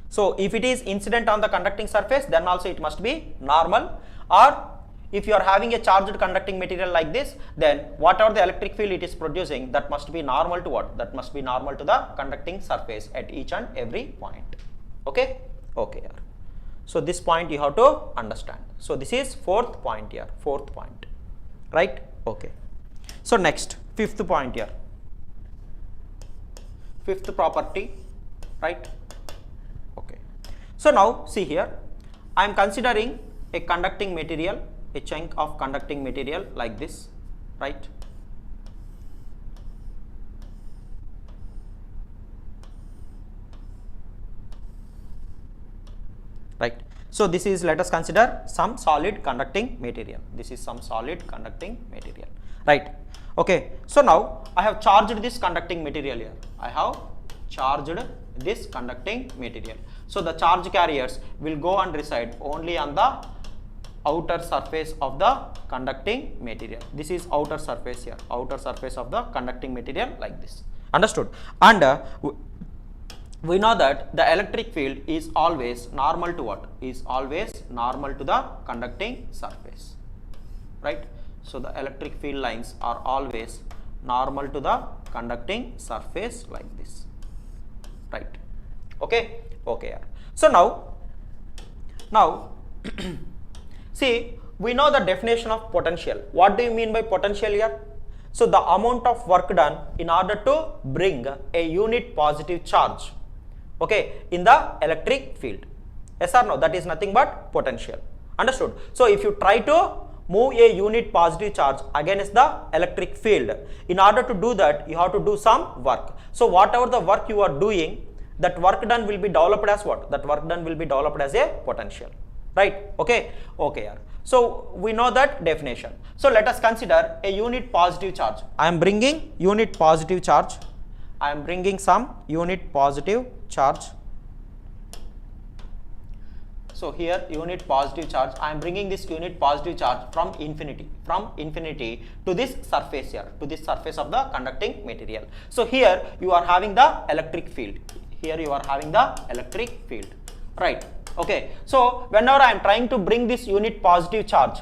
So if it is incident on the conducting surface, then also it must be normal. Or if you are having a charged conducting material like this, then whatever the electric field it is producing, that must be normal to what? That must be normal to the conducting surface at each and every point. Okay? Okay. So this point you have to understand. So this is fourth point here. Fourth point. Right? Okay. So next, fifth point here. Fifth property. Right? Okay. So now see here, I am considering a conducting material, a chunk of conducting material like this, right? Right. So this is, let us consider some solid conducting material. This is some solid conducting material, right? Okay, so now I have charged this conducting material here. I have charged this conducting material. So the charge carriers will go and reside only on the outer surface of the conducting material. This is outer surface here, outer surface of the conducting material like this. Understood? And we know that the electric field is always normal to what? Is always normal to the conducting surface, right? So the electric field lines are always normal to the conducting surface like this, right? Okay, okay. So now see, we know the definition of potential. What do you mean by potential here? So the amount of work done in order to bring a unit positive charge, okay, in the electric field. Yes or no? That is nothing but potential. Understood? So if you try to move a unit positive charge against the electric field, in order to do that, you have to do some work. So whatever the work you are doing, that work done will be developed as what? That work done will be developed as a potential, right? Okay, okay. So we know that definition. So let us consider a unit positive charge. I am bringing unit positive charge. I am bringing some unit positive charge. So here unit positive charge, I am bringing this unit positive charge from infinity to this surface here, to this surface of the conducting material. So here you are having the electric field. Here you are having the electric field, right? Okay. So whenever I am trying to bring this unit positive charge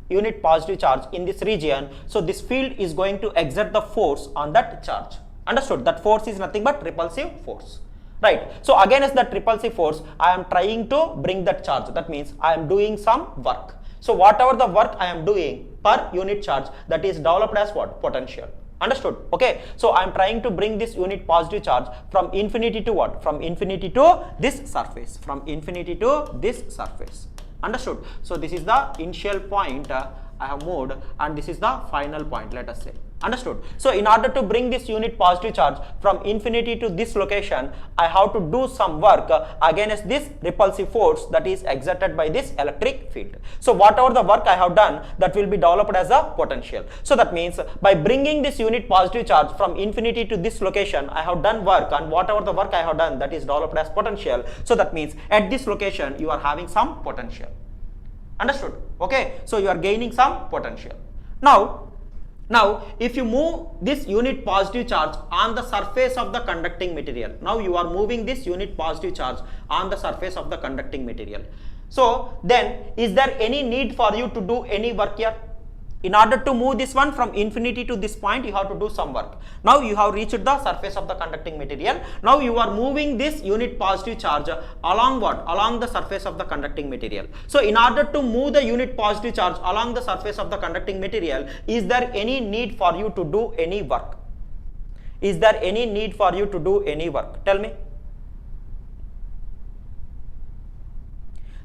in this region, so this field is going to exert the force on that charge. Understood? That force is nothing but repulsive force. Right. So against that repulsive force, I am trying to bring that charge. That means I am doing some work. So whatever the work I am doing per unit charge, that is developed as what? Potential. Understood? Okay. So I am trying to bring this unit positive charge from infinity to what? From infinity to this surface. From infinity to this surface. Understood? So this is the initial point I have moved, and this is the final point, let us say. Understood? So in order to bring this unit positive charge from infinity to this location, I have to do some work against this repulsive force that is exerted by this electric field. So whatever the work I have done, that will be developed as a potential. So that means by bringing this unit positive charge from infinity to this location, I have done work, and whatever the work I have done, that is developed as potential. So that means at this location you are having some potential. Understood? Okay. So you are gaining some potential. Now, if you move this unit positive charge on the surface of the conducting material, now you are moving this unit positive charge on the surface of the conducting material. So then, is there any need for you to do any work here? In order to move this one from infinity to this point, you have to do some work. Now you have reached the surface of the conducting material. Now you are moving this unit positive charge along what? Along the surface of the conducting material. So in order to move the unit positive charge along the surface of the conducting material, is there any need for you to do any work? Is there any need for you to do any work? Tell me.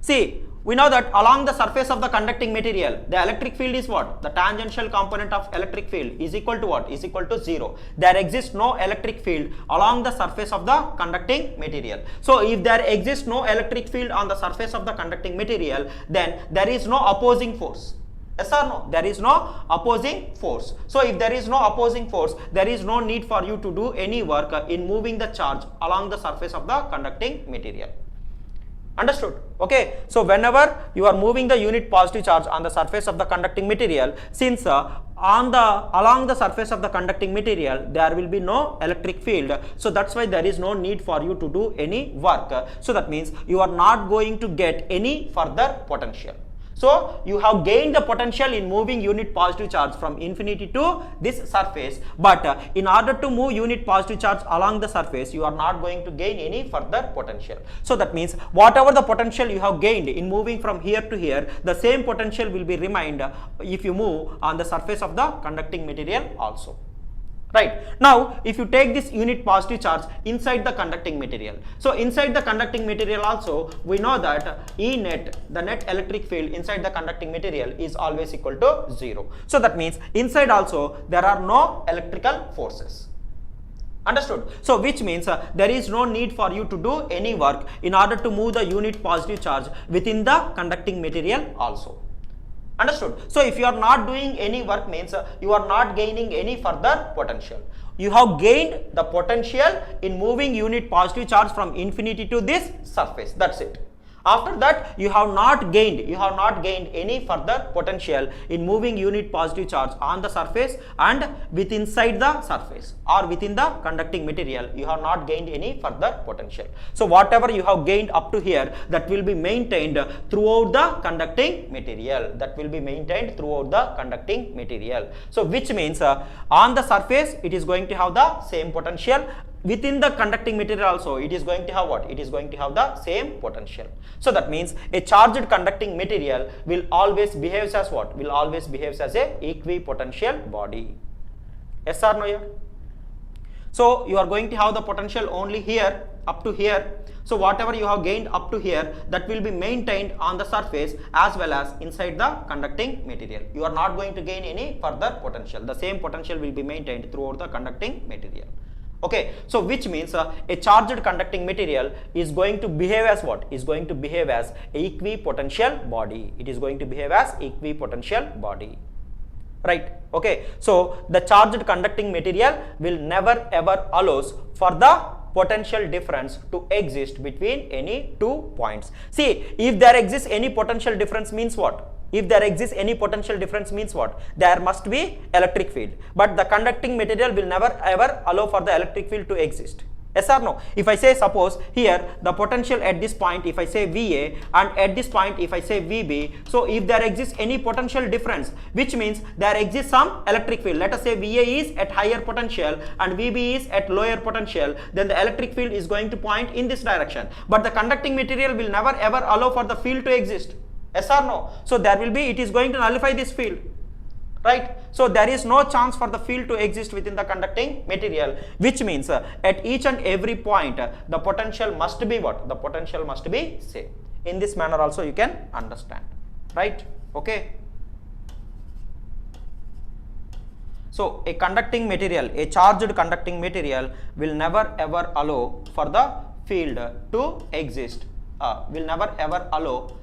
See, we know that along the surface of the conducting material, the electric field is what? The tangential component of electric field is equal to what? Is equal to 0. There exists no electric field along the surface of the conducting material. So if there exists no electric field on the surface of the conducting material, then there is no opposing force. Yes or no? There is no opposing force. So if there is no opposing force, there is no need for you to do any work in moving the charge along the surface of the conducting material. Understood? Okay. So whenever you are moving the unit positive charge on the surface of the conducting material, since along the surface of the conducting material there will be no electric field, so that's why there is no need for you to do any work. So that means you are not going to get any further potential. So you have gained the potential in moving unit positive charge from infinity to this surface, but in order to move unit positive charge along the surface, you are not going to gain any further potential. So that means whatever the potential you have gained in moving from here to here, the same potential will be remained if you move on the surface of the conducting material also. Right. Now, if you take this unit positive charge inside the conducting material, so inside the conducting material also, we know that E-net, the net electric field inside the conducting material is always equal to 0. So that means inside also there are no electrical forces. Understood? So which means there is no need for you to do any work in order to move the unit positive charge within the conducting material also. Understood? So if you are not doing any work means you are not gaining any further potential. You have gained the potential in moving unit positive charge from infinity to this surface. That's it. After that, you have not gained any further potential in moving unit positive charge on the surface and within inside the surface or within the conducting material. You have not gained any further potential. So whatever you have gained up to here, that will be maintained throughout the conducting material. So which means on the surface it is going to have the same potential. Within the conducting material also it is going to have what? It is going to have the same potential. So that means a charged conducting material will always behave as what? Will always behave as a equipotential body. Yes or no here? So you are going to have the potential only here up to here. So whatever you have gained up to here, that will be maintained on the surface as well as inside the conducting material. You are not going to gain any further potential. The same potential will be maintained throughout the conducting material. Okay, so which means a charged conducting material is going to behave as what? Is going to behave as equipotential body. It is going to behave as equipotential body. Right? Okay, so the charged conducting material will never ever allows for the potential difference to exist between any two points. See, if there exists any potential difference means what? If there exists any potential difference means what? There must be electric field. But the conducting material will never ever allow for the electric field to exist. Yes or no? If I say suppose here the potential at this point, if I say VA, and at this point if I say VB, so if there exists any potential difference, which means there exists some electric field. Let us say VA is at higher potential and VB is at lower potential, then the electric field is going to point in this direction. But the conducting material will never ever allow for the field to exist. Yes or no? So there will be, it is going to nullify this field. Right? So there is no chance for the field to exist within the conducting material, which means at each and every point the potential must be what? The potential must be same. In this manner also you can understand. Right? Okay. So a conducting material, a charged conducting material will never ever allow for the field to exist, will never ever allow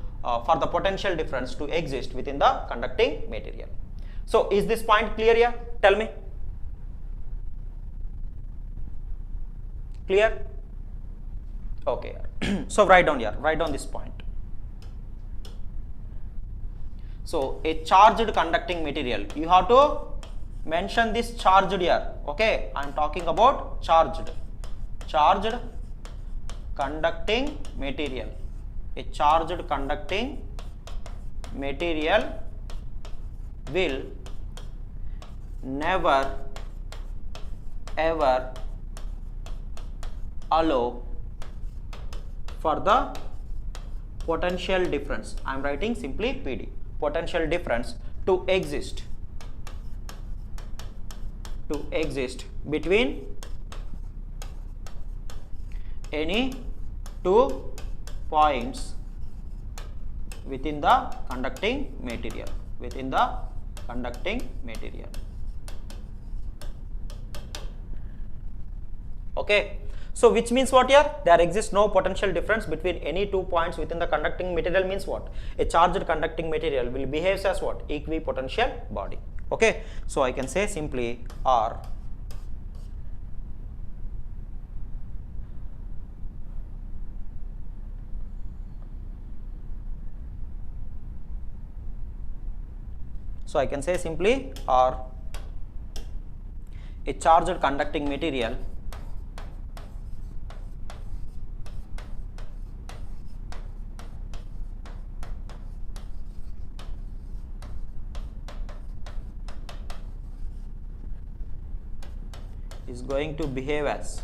for the potential difference to exist within the conducting material. So is this point clear here? Tell me. Clear? Okay. So write down here, write down this point. So a charged conducting material, you have to mention this charged here. Okay, I am talking about charged conducting material. A charged conducting material will never ever allow for the potential difference. I am writing simply PD, potential difference to exist between any two points within the conducting material. Okay, so which means what here? There exists no potential difference between any 2 points within the conducting material means what? A charged conducting material will behave as what? Equipotential body. Okay, so I can say simply R So I can say simply R, a charged conducting material is going to behave as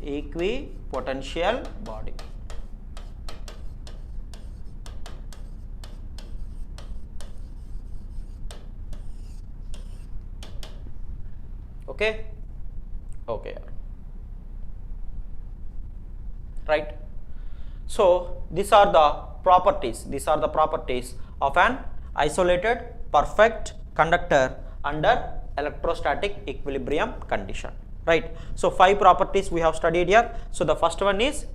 equipotential body. Okay. Okay. Right. So these are the properties. Of an isolated perfect conductor under electrostatic equilibrium condition. right? So 5 properties we have studied here. So the first one is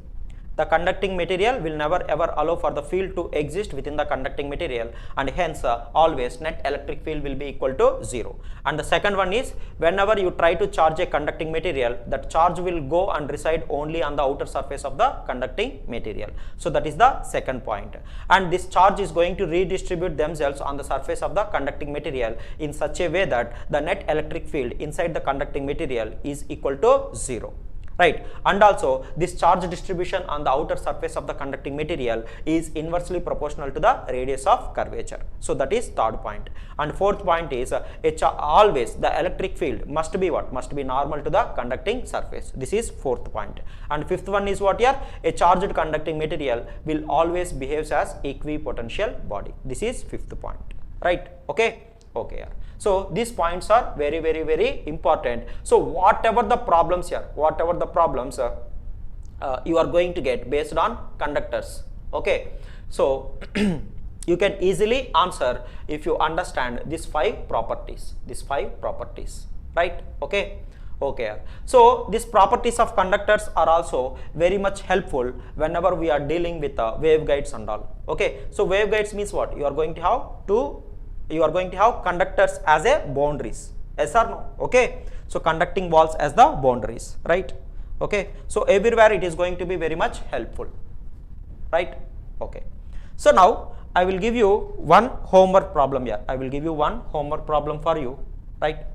the conducting material will never ever allow for the field to exist within the conducting material, and hence always net electric field will be equal to 0. And the second one is whenever you try to charge a conducting material, that charge will go and reside only on the outer surface of the conducting material. So that is the second point, and this charge is going to redistribute themselves on the surface of the conducting material in such a way that the net electric field inside the conducting material is equal to 0. Right, and also this charge distribution on the outer surface of the conducting material is inversely proportional to the radius of curvature. So that is third point. And fourth point is always the electric field must be what? Must be normal to the conducting surface. This is fourth point. And fifth one is what here? A charged conducting material will always behave as equipotential body. This is fifth point. Right, okay. Okay, so these points are very important. So whatever the problems here, you are going to get based on conductors, okay, so you can easily answer if you understand these 5 properties, right? Okay, so these properties of conductors are also very much helpful whenever we are dealing with waveguides and all. Okay, so waveguides means what? You are going to have conductors as a boundaries, yes or no? Okay, so conducting walls as the boundaries, right? Okay, so everywhere it is going to be very much helpful, right? Okay, so now I will give you one homework problem here. I will give you one homework problem for you, right?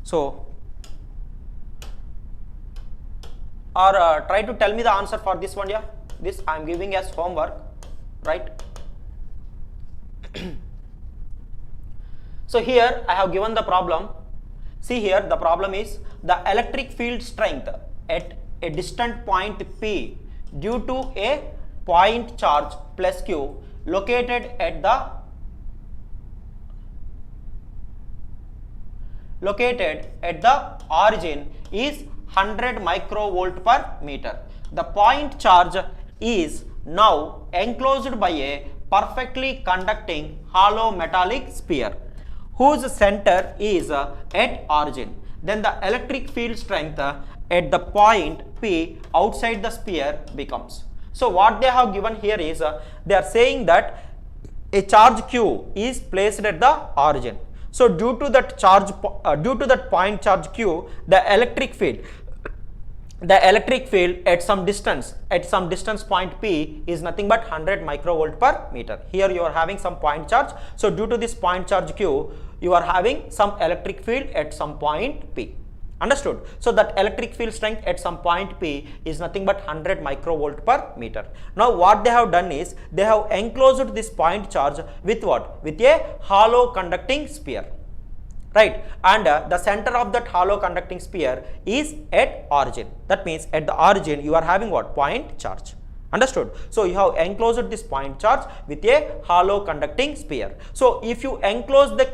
So or try to tell me the answer for this one here. This I am giving as homework, right? So here I have given the problem. See here, the problem is the electric field strength at a distant point P due to a point charge plus Q located at the origin is 100 microvolt per meter. The point charge is now enclosed by a perfectly conducting hollow metallic sphere whose center is at origin. Then the electric field strength at the point P outside the sphere becomes. So what they have given here is they are saying that a charge Q is placed at the origin. So due to that point charge Q, the electric field at some distance point P is nothing but 100 microvolt per meter. Here you are having some point charge. So due to this point charge Q, you are having some electric field at some point P. Understood? So that electric field strength at some point P is nothing but 100 microvolt per meter. Now what they have done is they have enclosed this point charge with what? With a hollow conducting sphere. Right, and the center of that hollow conducting sphere is at origin. That means at the origin you are having what? Point charge. Understood? So you have enclosed this point charge with a hollow conducting sphere. So if you enclose the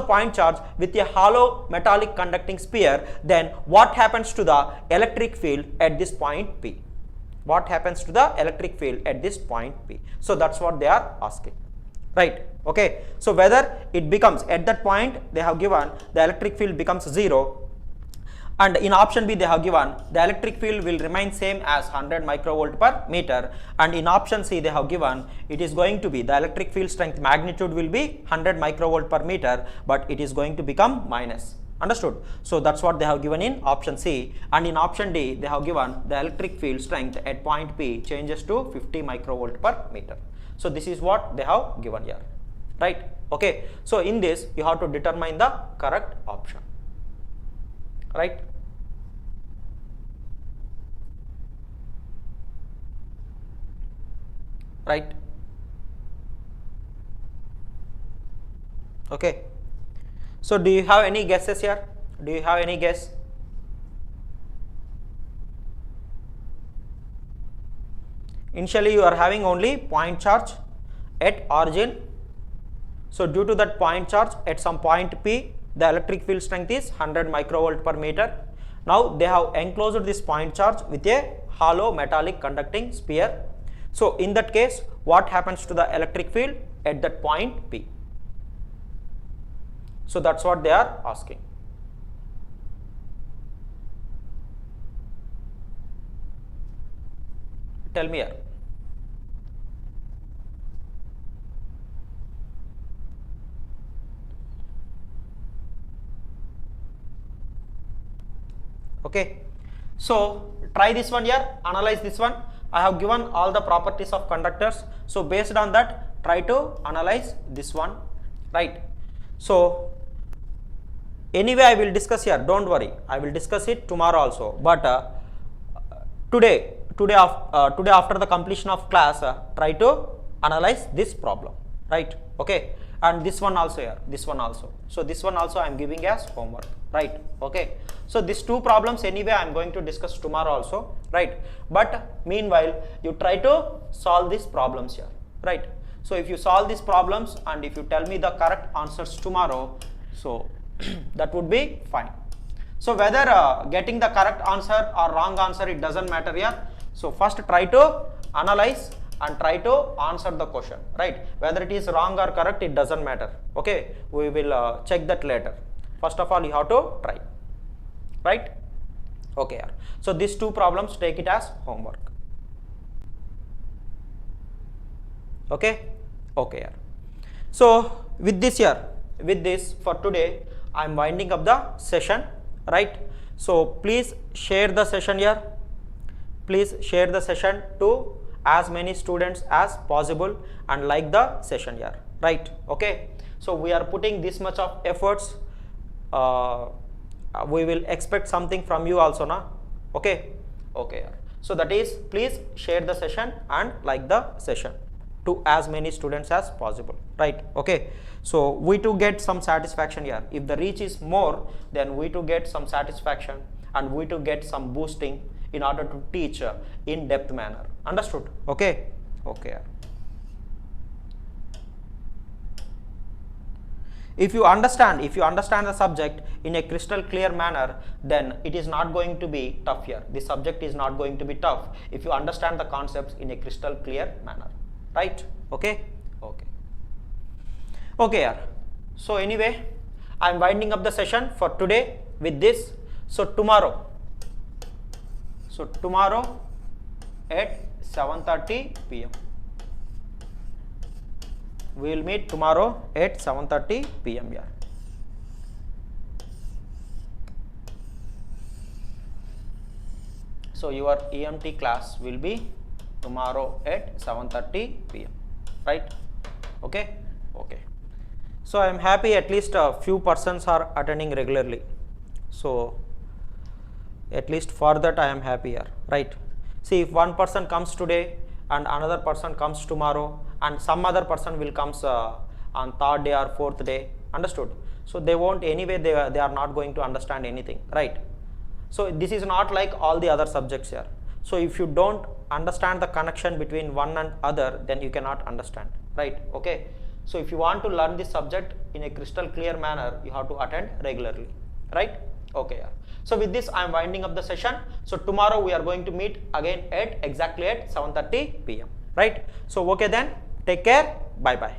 point charge with a hollow metallic conducting sphere, then what happens to the electric field at this point P? What happens to the electric field at this point P? So that's what they are asking. Right, okay, so whether it becomes at that point they have given the electric field becomes 0, and in option B they have given the electric field will remain same as 100 microvolt per meter, and in option C they have given it is going to be the electric field strength magnitude will be 100 microvolt per meter, but it is going to become minus. Understood? So that's what they have given in option C, and in option D they have given the electric field strength at point P changes to 50 microvolt per meter. So this is what they have given here, right? Okay, so in this you have to determine the correct option, right? Right, okay, so do you have any guesses here? Do you have any guess? Initially you are having only point charge at origin. So due to that point charge at some point P, the electric field strength is 100 microvolt per meter. Now they have enclosed this point charge with a hollow metallic conducting sphere. So in that case, what happens to the electric field at that point P? So that's what they are asking. Tell me here. Okay, so try this one here, analyze this one. I have given all the properties of conductors, so based on that try to analyze this one, right? So anyway I will discuss here, don't worry, I will discuss it tomorrow also, but today after the completion of class try to analyze this problem, right? Okay, and this one also here, this one also, so this one also I am giving as homework, right? Okay, so these two problems anyway I am going to discuss tomorrow also, right? But meanwhile you try to solve these problems here, right? So if you solve these problems and if you tell me the correct answers tomorrow, so that would be fine. So whether getting the correct answer or wrong answer, it doesn't matter here. So first try to analyze and try to answer the question, right? Whether it is wrong or correct, it doesn't matter. Okay, we will check that later. First of all you have to try, right? Okay, so these two problems take it as homework. Okay, okay. So with this for today I am winding up the session, right? So please share the session here, please share the session to as many students as possible and like the session here, right? Okay, so we are putting this much of efforts, we will expect something from you also now. Okay, okay, so that is please share the session and like the session to as many students as possible, right? Okay, so we to get some satisfaction here, if the reach is more, then we to get some satisfaction and we to get some boosting in order to teach in depth manner. Understood? Okay, okay. If you understand the subject in a crystal clear manner, then it is not going to be tough here. This subject is not going to be tough if you understand the concepts in a crystal clear manner, right? Okay, okay, okay. So anyway, I am winding up the session for today with this. So tomorrow at 7:30 p.m. we will meet tomorrow at 7:30 p.m. here. So your EMT class will be tomorrow at 7:30 p.m. right? Okay, okay. So I am happy at least a few persons are attending regularly. So at least for that I am happy here, right? See, if one person comes today and another person comes tomorrow and some other person will comes on third day or fourth day, understood? So they won't, anyway they are not going to understand anything, right? So this is not like all the other subjects here. So if you don't understand the connection between one and other, then you cannot understand, right? Okay, so if you want to learn this subject in a crystal clear manner, you have to attend regularly, right? Okay, so with this I am winding up the session. So tomorrow we are going to meet again at exactly at 7:30 p.m. right? So okay then, take care, bye bye.